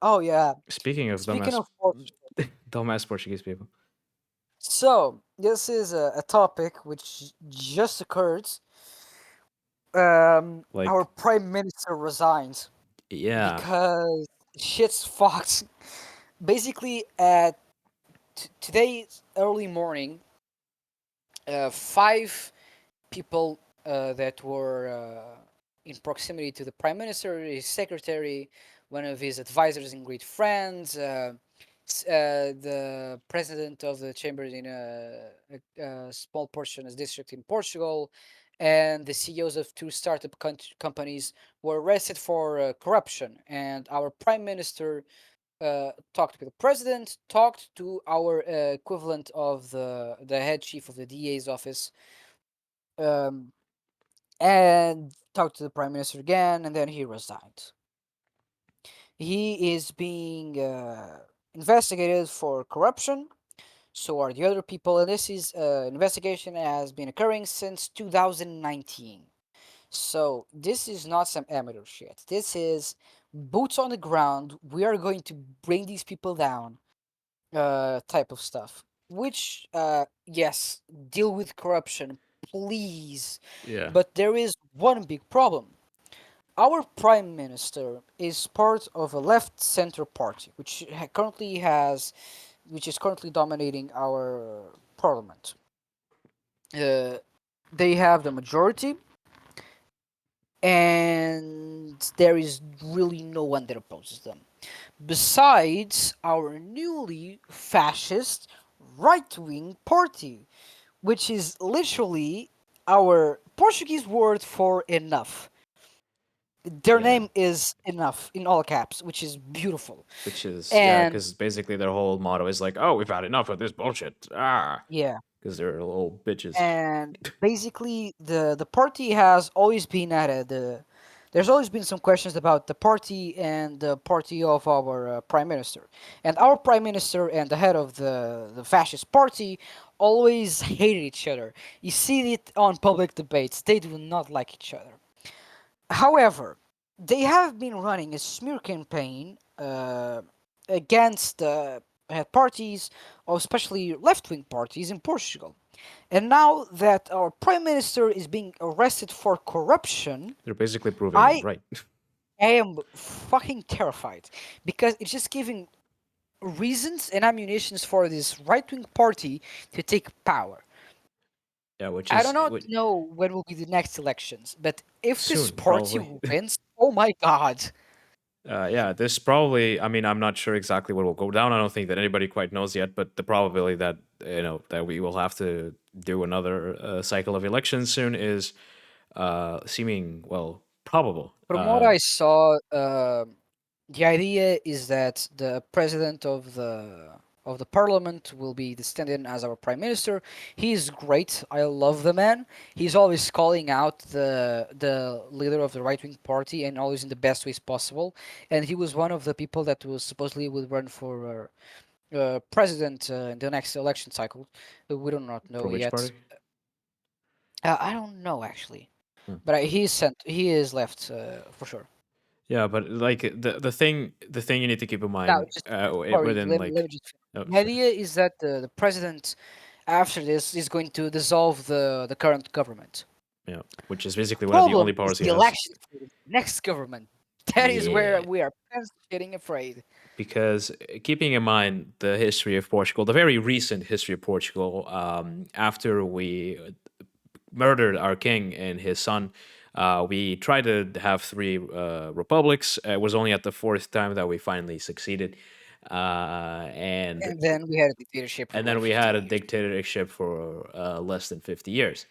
Oh yeah. Speaking of Speaking dumbass, of Portugal. dumbass Portuguese people, So, this is a topic which just occurred. Our like, prime minister resigned yeah, because shit's fucked. Basically, at today's early morning, five people that were in proximity to the prime minister, his secretary, one of his advisors and great friends, The president of the chamber in a small portion of district in Portugal, and the CEOs of two startup companies were arrested for corruption. And our prime minister talked with the president, talked to our equivalent of the head chief of the DA's office, um, and talked to the prime minister again, and then he resigned. He is being investigated for corruption. So are the other people, and this is investigation has been occurring since 2019. So this is not some amateur shit. This is boots on the ground. We are going to bring these people down, type of stuff. Which, yes, deal with corruption, please. Yeah. But there is one big problem. Our prime minister is part of a left center party, which which is currently dominating our parliament. Uh, they have the majority, and there is really no one that opposes them. Besides our newly fascist right wing party, which is literally our Portuguese word for enough. Their Yeah. name is enough in all caps, which is beautiful. Which is, yeah, And because basically their whole motto is like, oh, we've had enough of this bullshit. Ah, yeah, because they're little bitches. and basically the party has always been at there's always been some questions about the party and the party of our prime minister, and our prime minister and the head of the fascist party always hated each other. You see it on public debates. They do not like each other. However, they have been running a smear campaign against parties, or especially left-wing parties in Portugal. And now that our prime minister is being arrested for corruption, They're basically proving them I right. am fucking terrified, because it's just giving reasons and ammunitions for this right-wing party to take power. Yeah, which I do is not know when will be the next elections, but if this soon, party probably. wins, oh my god. Yeah, this probably. I mean, I'm not sure exactly what will go down. I don't think that anybody quite knows yet. But the probability that that we will have to do another cycle of elections soon is seeming probable. From what I saw, the idea is that the president of the parliament will be standing as our prime minister. He is great. I love the man. He's always calling out the leader of the right wing party, and always in the best ways possible. And he was one of the people that was supposedly would run for president in the next election cycle. We do not For know which yet. party? I don't know actually, Hmm. but he is left for sure. Yeah, but like the thing you need to keep in Now, mind just sorry, within let me like, just finish. oh, The idea is that the president, after this, is going to dissolve the current government. yeah, which is basically one of the only Problem is powers he the has. election for the next government. That is where Yeah, we are getting afraid. because keeping in mind the history of Portugal, the very recent history of Portugal, after we murdered our king and his son, we tried to have three republics. It was only at the fourth time that we finally succeeded, and And then we had a dictatorship for and like then we 50 had a years. dictatorship for less than 50 years,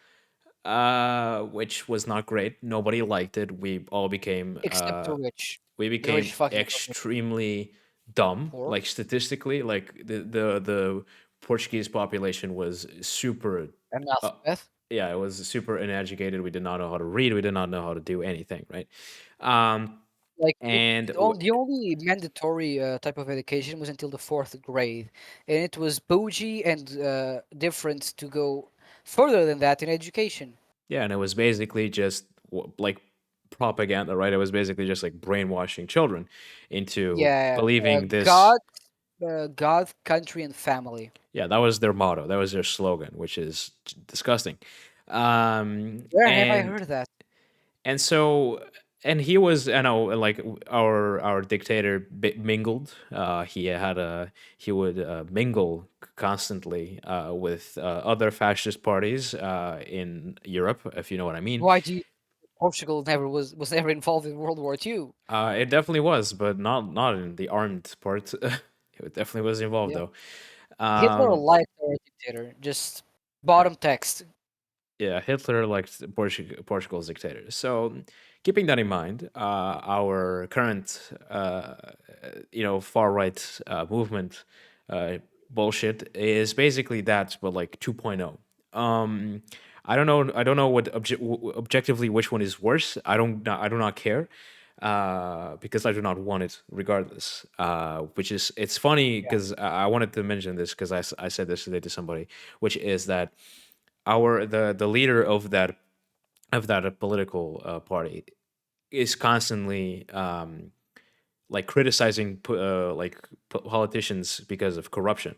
which was not great. Nobody liked it. Except the rich. We The rich became fucking got the extremely dumb, poor. like statistically. Like the Portuguese population was super. Uh, Analphabet. yeah, it was super uneducated. We did not know how to read. We did not know how to do anything, right? Um, Like and the only mandatory type of education was until the fourth grade, and it was bougie and different to go further than that in education. yeah, and it was basically just like propaganda, right? It was basically just like brainwashing children into Yeah, believing this. God, God, country, and family. Yeah, that was their motto. That was their slogan, which is disgusting. Um, Where have I and heard that? and so and he was, I know, like our dictator mingled. He would mingle constantly with other fascist parties in Europe, if you know what I mean. Why do you, Portugal was never involved in World War II? It definitely was, but not in the armed part. It It definitely was involved Yeah. though. Hitler Um, liked our dictator. Just bottom text. yeah, Hitler liked Portugal's dictators. So, keeping that in mind, our current, far right movement uh, bullshit is basically that, but like 2.0. Um, I don't know. I don't know what objectively which one is worse. I do not care because I do not want it regardless. Which is it's funny Yeah. because I wanted to mention this because I said this today to somebody, which is that our the leader of that political party is constantly like criticizing politicians because of corruption,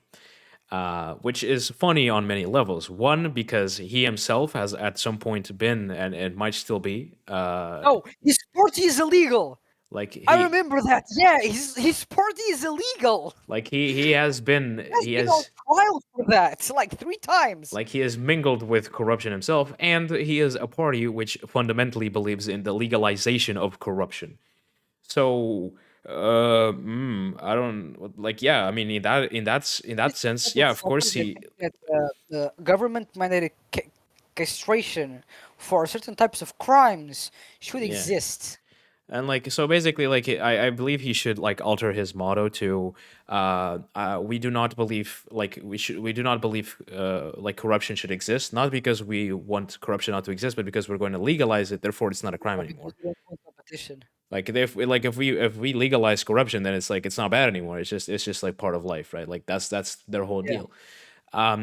which is funny on many levels. One, because he himself has at some point been and might still be Oh, his party is illegal. like I he remember that. Yeah, his party is illegal. he has been He has been on trial for that like 3 times. he has mingled with corruption himself, and he is a party which fundamentally believes in the legalization of corruption. So, I don't like. Yeah, I mean, in that It's sense, kind of yeah, of funny course that he, the government mandated castration for certain types of crimes should yeah, exist. and like so basically, like I believe he should like alter his motto to, we do not believe like we do not believe like corruption should exist, not because we want corruption not to exist, but because we're going to legalize it. Therefore, it's not a crime Or because anymore. we don't want competition. Like if we legalize corruption, then it's like it's not bad anymore. It's just like part of life, right? Like that's their whole Yeah. deal.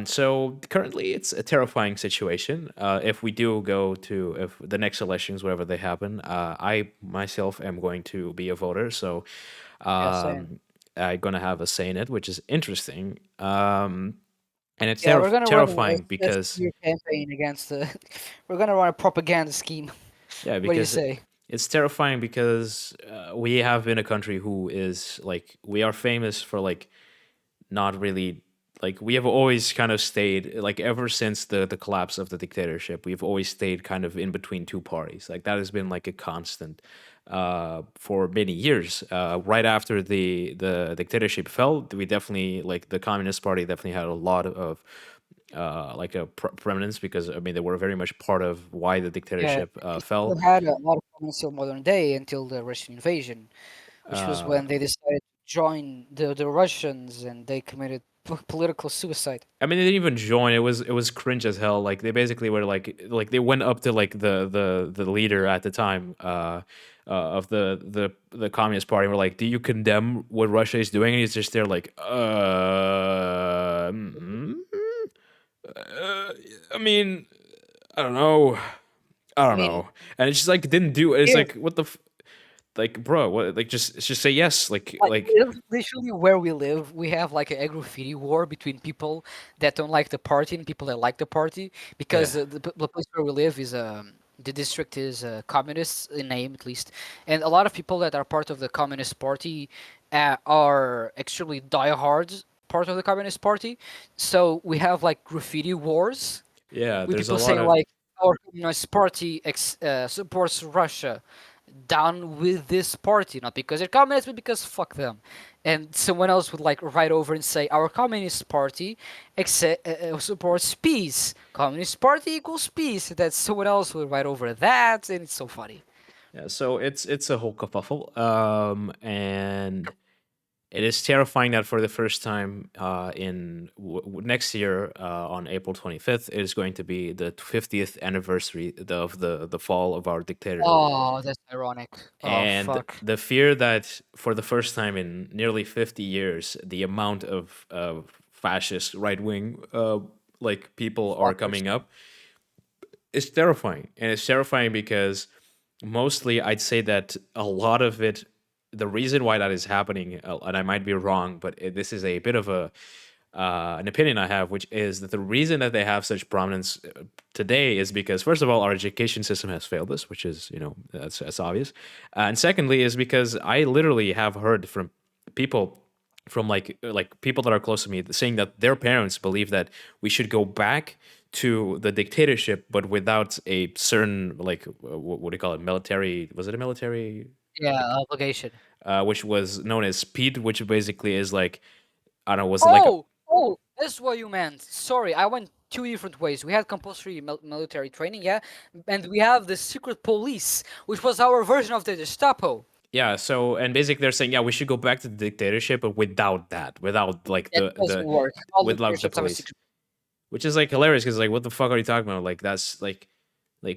So currently, it's a terrifying situation. If we do go to if the next elections, wherever they happen, I myself am going to be a voter, so Yeah, same. I'm gonna have a say in it, which is interesting. And it's Yeah, we're gonna run terrifying a because smear campaign against the. We're gonna run a propaganda scheme. yeah, What do you because say? it's terrifying because we have been a country who is like we are famous for like not really like we have always kind of stayed like ever since the collapse of the dictatorship we've always stayed kind of in between two parties like that has been like a constant for many years right after the dictatorship fell we definitely like the communist party definitely had a lot of like a prominence because I mean they were very much part of why the Yeah, dictatorship it fell. still had a lot of prominence till modern day until the Russian invasion, which was uh, when they decided to join the Russians and they committed political suicide. I mean, they didn't even join. It was cringe as hell. Like they basically were like they went up to like the leader at the time of the Communist Party. And were like, "Do you condemn what Russia is doing?" And he's just there like, uh, I mean, I don't know, I I don't mean, know." And it's just like didn't do. It's here, like what the like, bro, what like just say yes. like literally where we live, we have like a graffiti war between people that don't like the party and people that like the party yeah. because the place where we live is the district is communist in name at least, and a lot of people that are part of the Communist Party are extremely diehard part of the Communist Party. So we have like graffiti wars Yeah, with there's a people lot saying of like our Communist Party supports Russia, down with this party, not because they're communists, but because fuck them. And someone else would like write over and say our Communist Party supports peace. Communist Party equals peace. That someone else would write over that, and it's so funny. yeah. So it's a whole kerfuffle. And it is terrifying that for the first time in next year on April 25th, it is going to be the 50th anniversary of the fall of our dictator. Oh, that's ironic. Oh And fuck. the fear that for the first time in nearly 50 years, the amount of fascist right wing like people are Fuckers. coming up is terrifying. And it's terrifying because mostly I'd say that a lot of it, the reason why that is happening, and I might be wrong, but this is a bit of a an opinion I have, which is that the reason that they have such prominence today is because, first of all, our education system has failed us, which is, you know, that's obvious. And secondly, is because I literally have heard from people from like people that are close to me saying that their parents believe that we should go back to the dictatorship but without a certain like what do you call it, military, was it a military, Yeah, obligation. which was known as speed, which basically is like I don't know, was it like Oh, that's what you meant. Sorry, I went two different ways. We had compulsory military training, yeah, and we have the secret police, which was our version of the Gestapo. yeah, so and basically they're saying, yeah, we should go back to the dictatorship, but without that, without like That doesn't the work. All without the dictatorships have a police, secret. which is like hilarious because like what the fuck are you talking about? Like that's like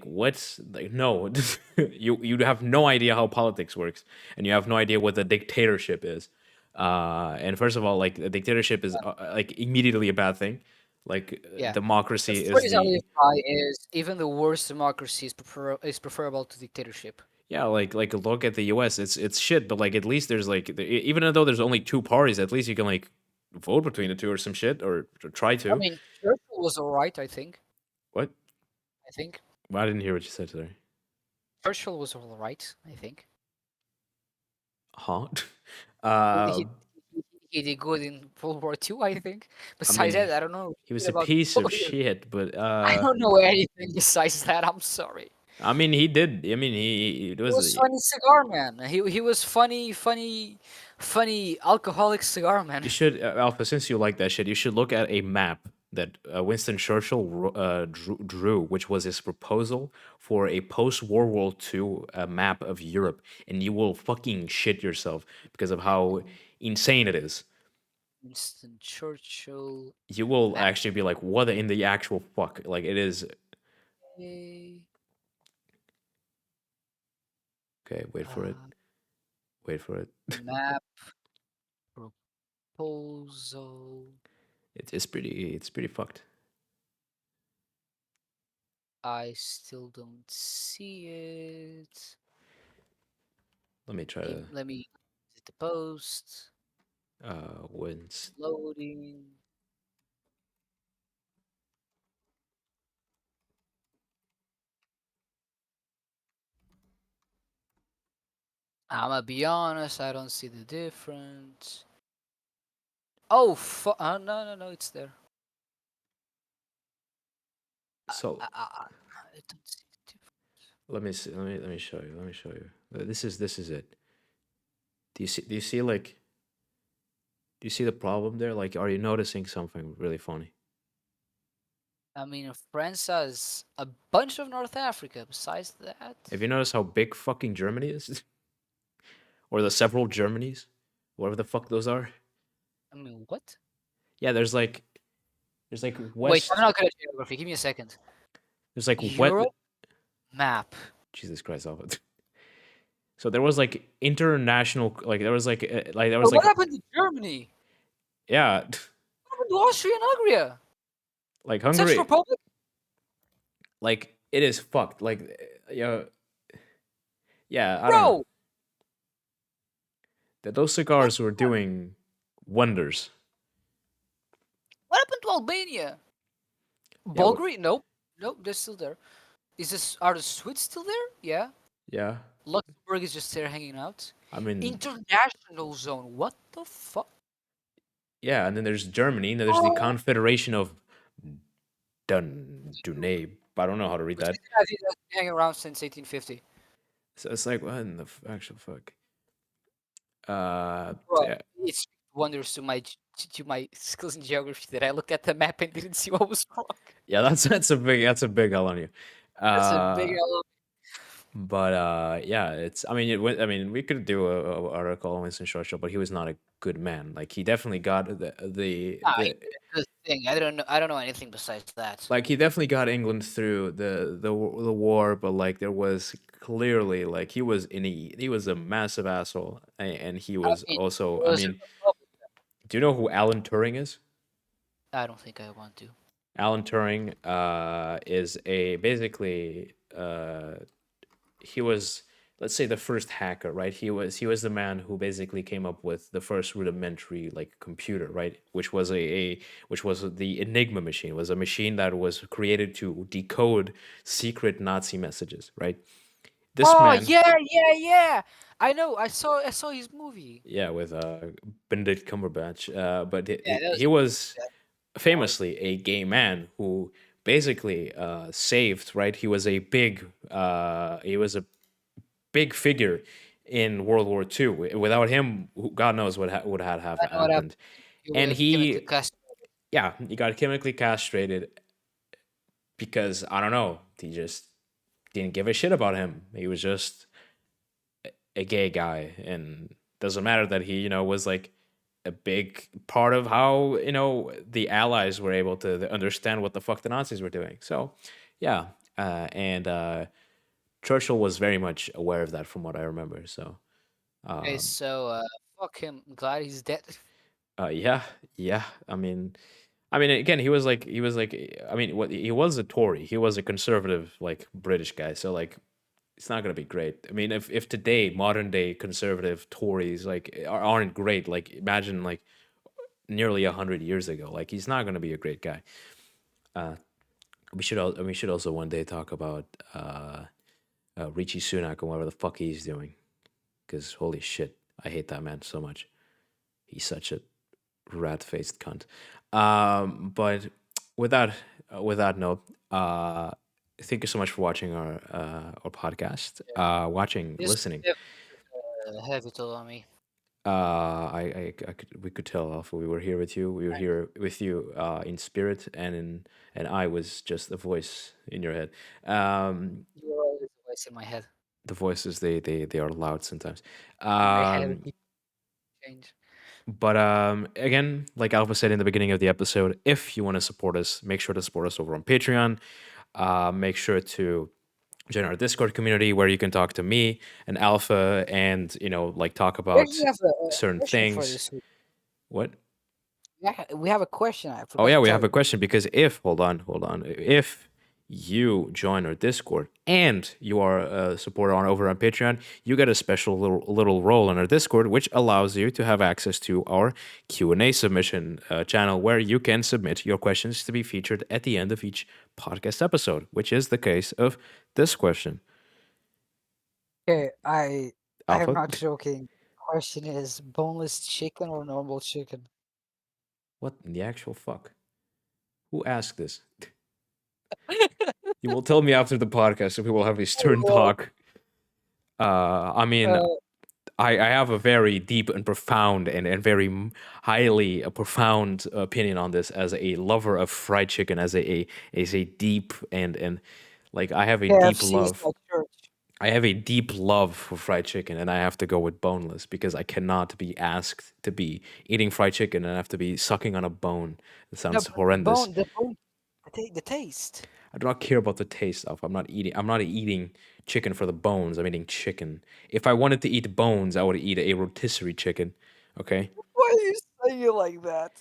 what? Like no, you have no idea how politics works, and you have no idea what the dictatorship is. And first of all, like a dictatorship is like immediately a bad thing. Like Yeah. The democracy is phrase I the live by is even the worst democracy is preferable to dictatorship. yeah, like look at the U.S. It's shit, but like at least there's like even though there's only two parties, at least you can like vote between the two or some shit or try I to. mean, Churchill was alright, I think. What? I think Well, I didn't hear what you said today. Churchill was alright, I think. Huh? He, Uh, he, he did good in World War II, I think. I Besides mean, that, I don't know he was shit a about piece of Napoleon. shit, but I don't know anything besides that. I'm sorry. I mean, he did. I mean, it He was. was funny cigar man. He was funny alcoholic cigar man. You should, Alpha. Since you like that shit, you should look at a map that Winston Churchill drew, which was his proposal for a post World War II map of Europe, and you will fucking shit yourself because of how insane it is. Winston Churchill You will map. actually be like, "What in the actual fuck?" Like it is. Okay, wait for it. Uh, Wait for it. map proposal. It's pretty. It's pretty fucked. I still don't see it. Let me try to. Let me hit the post. Wins. Loading. I'm gonna be honest, I don't see the difference. Oh, no, it's there. So I don't see the difference. let me see, let me show you. Let me show you. This is it. Do you see like do you see the problem there? Like, are you noticing something really funny? I mean, France has a bunch of North Africa. Besides that, Have you noticed how big fucking Germany is, or the several Germanys, whatever the fuck those are? I mean, what? Yeah, there's like Wait, I'm west. not good at geography. Give me a second. There's like wet. Europe map. Jesus Christ, Alpha. So there was like international, like there was like there was But what like happened to Germany? yeah, What happened to Austria and Hungary? like Czech Hungary, Republic? like it is fucked. Like yeah, yeah, I don't know. Bro, That those what? cigars were doing wonders. What happened to Albania? Yeah, Bulgaria? Nope. Nope, they're still there. Are the Swedes still there? Yeah. yeah. Luxembourg is just there hanging out. I mean, International zone. What the fuck? yeah. And then there's Germany, and then there's the Oh, Confederation of Dunay. I don't know how to read which that. is I think that's been hanging around since 1850. So it's like what in the actual fuck? Bro, Yeah, it's wonders to my skills in geography that I looked at the map and didn't see what was wrong. yeah. That's a big hell on you. That's a big Uh, L. but yeah, it's. I mean, I mean, we could do a article on Winston Churchill, but he was not a good man. Like he definitely got Nah, he the did a good thing. I don't know anything besides that. like he definitely got England through the war, but like there was clearly like he was a massive asshole, and he I was mean, also. it I was a mean, republic. do you know who Alan Turing is? I don't think I want to. Alan Turing is a basically he was, let's say, the first hacker, right? He was the man who basically came up with the first rudimentary like computer, right? Which was which was the Enigma machine. It was a machine that was created to decode secret Nazi messages, right? This Oh man, yeah. I know. I saw his movie. yeah, with Benedict Cumberbatch, but Yeah, that he was was that hard. famously a gay man who basically saved, right? He was a big figure in World War II. Without him, God knows what would have I know what happened. happened. He and was chemically he, cast. yeah, he got chemically castrated because I don't know, he just didn't give a shit about him. He was just a gay guy, and doesn't matter that he, was like a big part of how, the Allies were able to understand what the fuck the Nazis were doing. So, yeah, and Churchill was very much aware of that, from what I remember. So, Okay, um, so fuck him. I'm glad he's dead. yeah, yeah. I mean, again, I mean, what he was a Tory, he was a conservative, like British guy. So, like, it's not gonna be great. I mean, if today modern day conservative Tories like aren't great, like imagine like nearly 100 years ago. Like he's not gonna be a great guy. Uh, we should also one day talk about Richie Sunak and whatever the fuck he's doing. Because holy shit, I hate that man so much. He's such a rat faced cunt. But with that with that note, thank you so much for watching our podcast. Watching, This listening. heavy toll on me. We could tell Alpha. We were here with you. We were here with you in spirit, and I was just a voice in your head. You're always a voice in my head. The voices they are loud sometimes. In my head, Um, everything change. but again, like Alpha said in the beginning of the episode, if you want to support us, make sure to support us over on Patreon. Make sure to join our Discord community where you can talk to me and Alpha, and like talk We about actually have a certain question for things. this week. What? Yeah, we have a question. I Oh forgot yeah, to we tell have a you. question because if hold on, if you join our Discord and you are a supporter over on Patreon, you get a special little role on our Discord, which allows you to have access to our Q&A submission channel, where you can submit your questions to be featured at the end of each podcast episode, which is the case of this question. Okay, I am Alpha, not joking. Question is boneless chicken or normal chicken? what in the actual fuck? Who asked this? You will tell me after the podcast, so we will have a stern Well, talk. I mean, uh, I have a very deep and profound and very highly profound opinion on this as a lover of fried chicken, as a deep and like I have a deep KFC is love. like church. I have a deep love for fried chicken, and I have to go with boneless because I cannot be asked to be eating fried chicken and have to be sucking on a bone. It No, sounds but the horrendous. bone, the bone, the taste. I do not care about the taste of. I'm not eating chicken for the bones. I'm eating chicken. If I wanted to eat bones, I would eat a rotisserie chicken. Okay, Why are you saying it like that?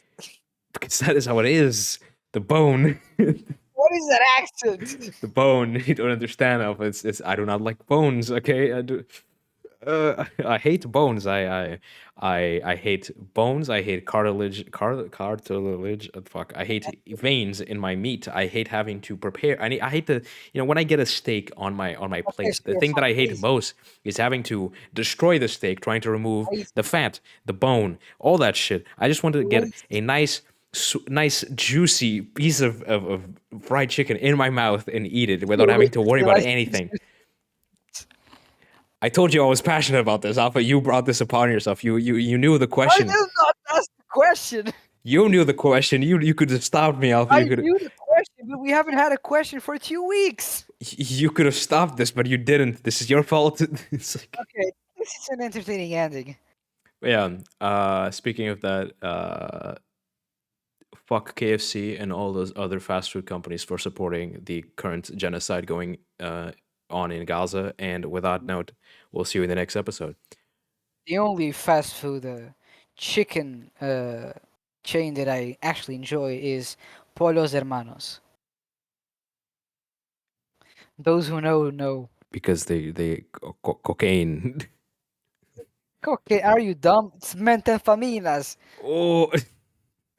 because that is how it is. The bone, What is that accent? the bone. You don't understand. Of it's. I do not like bones. Okay, I do. I hate bones. I hate bones. I hate cartilage. Fuck. I hate veins in my meat. I hate having to prepare. I hate the. When I get a steak on my Okay, plate, so the you're thing that I fucking hate lazy. most is having to destroy the steak, trying to remove the Lazy. fat, the bone, all that shit. I just want to get Lazy. a nice juicy piece of fried chicken in my mouth and eat it without Wait, having wait, to worry you about like anything. I told you I was passionate about this, Alpha. You brought this upon yourself. You knew the I question. did not ask the question. You knew the question. You could have stopped me, Alpha. I knew the question, but we haven't had a question for 2 weeks. You could have stopped this, but you didn't. This is your fault. It's like, Okay, this is an entertaining ending. yeah. Speaking of that, fuck KFC and all those other fast food companies for supporting the current genocide going on in Gaza. And with that note, we'll see you in the next episode. The only fast food chicken chain that I actually enjoy is Polos Hermanos. Those who know. Because cocaine. Okay, are you dumb? It's Mentenfaminas. Oh.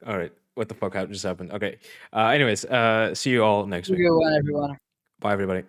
All right. What the fuck just happened? Okay. Anyways, see you all next Have a week. good one, everyone. Bye, everybody.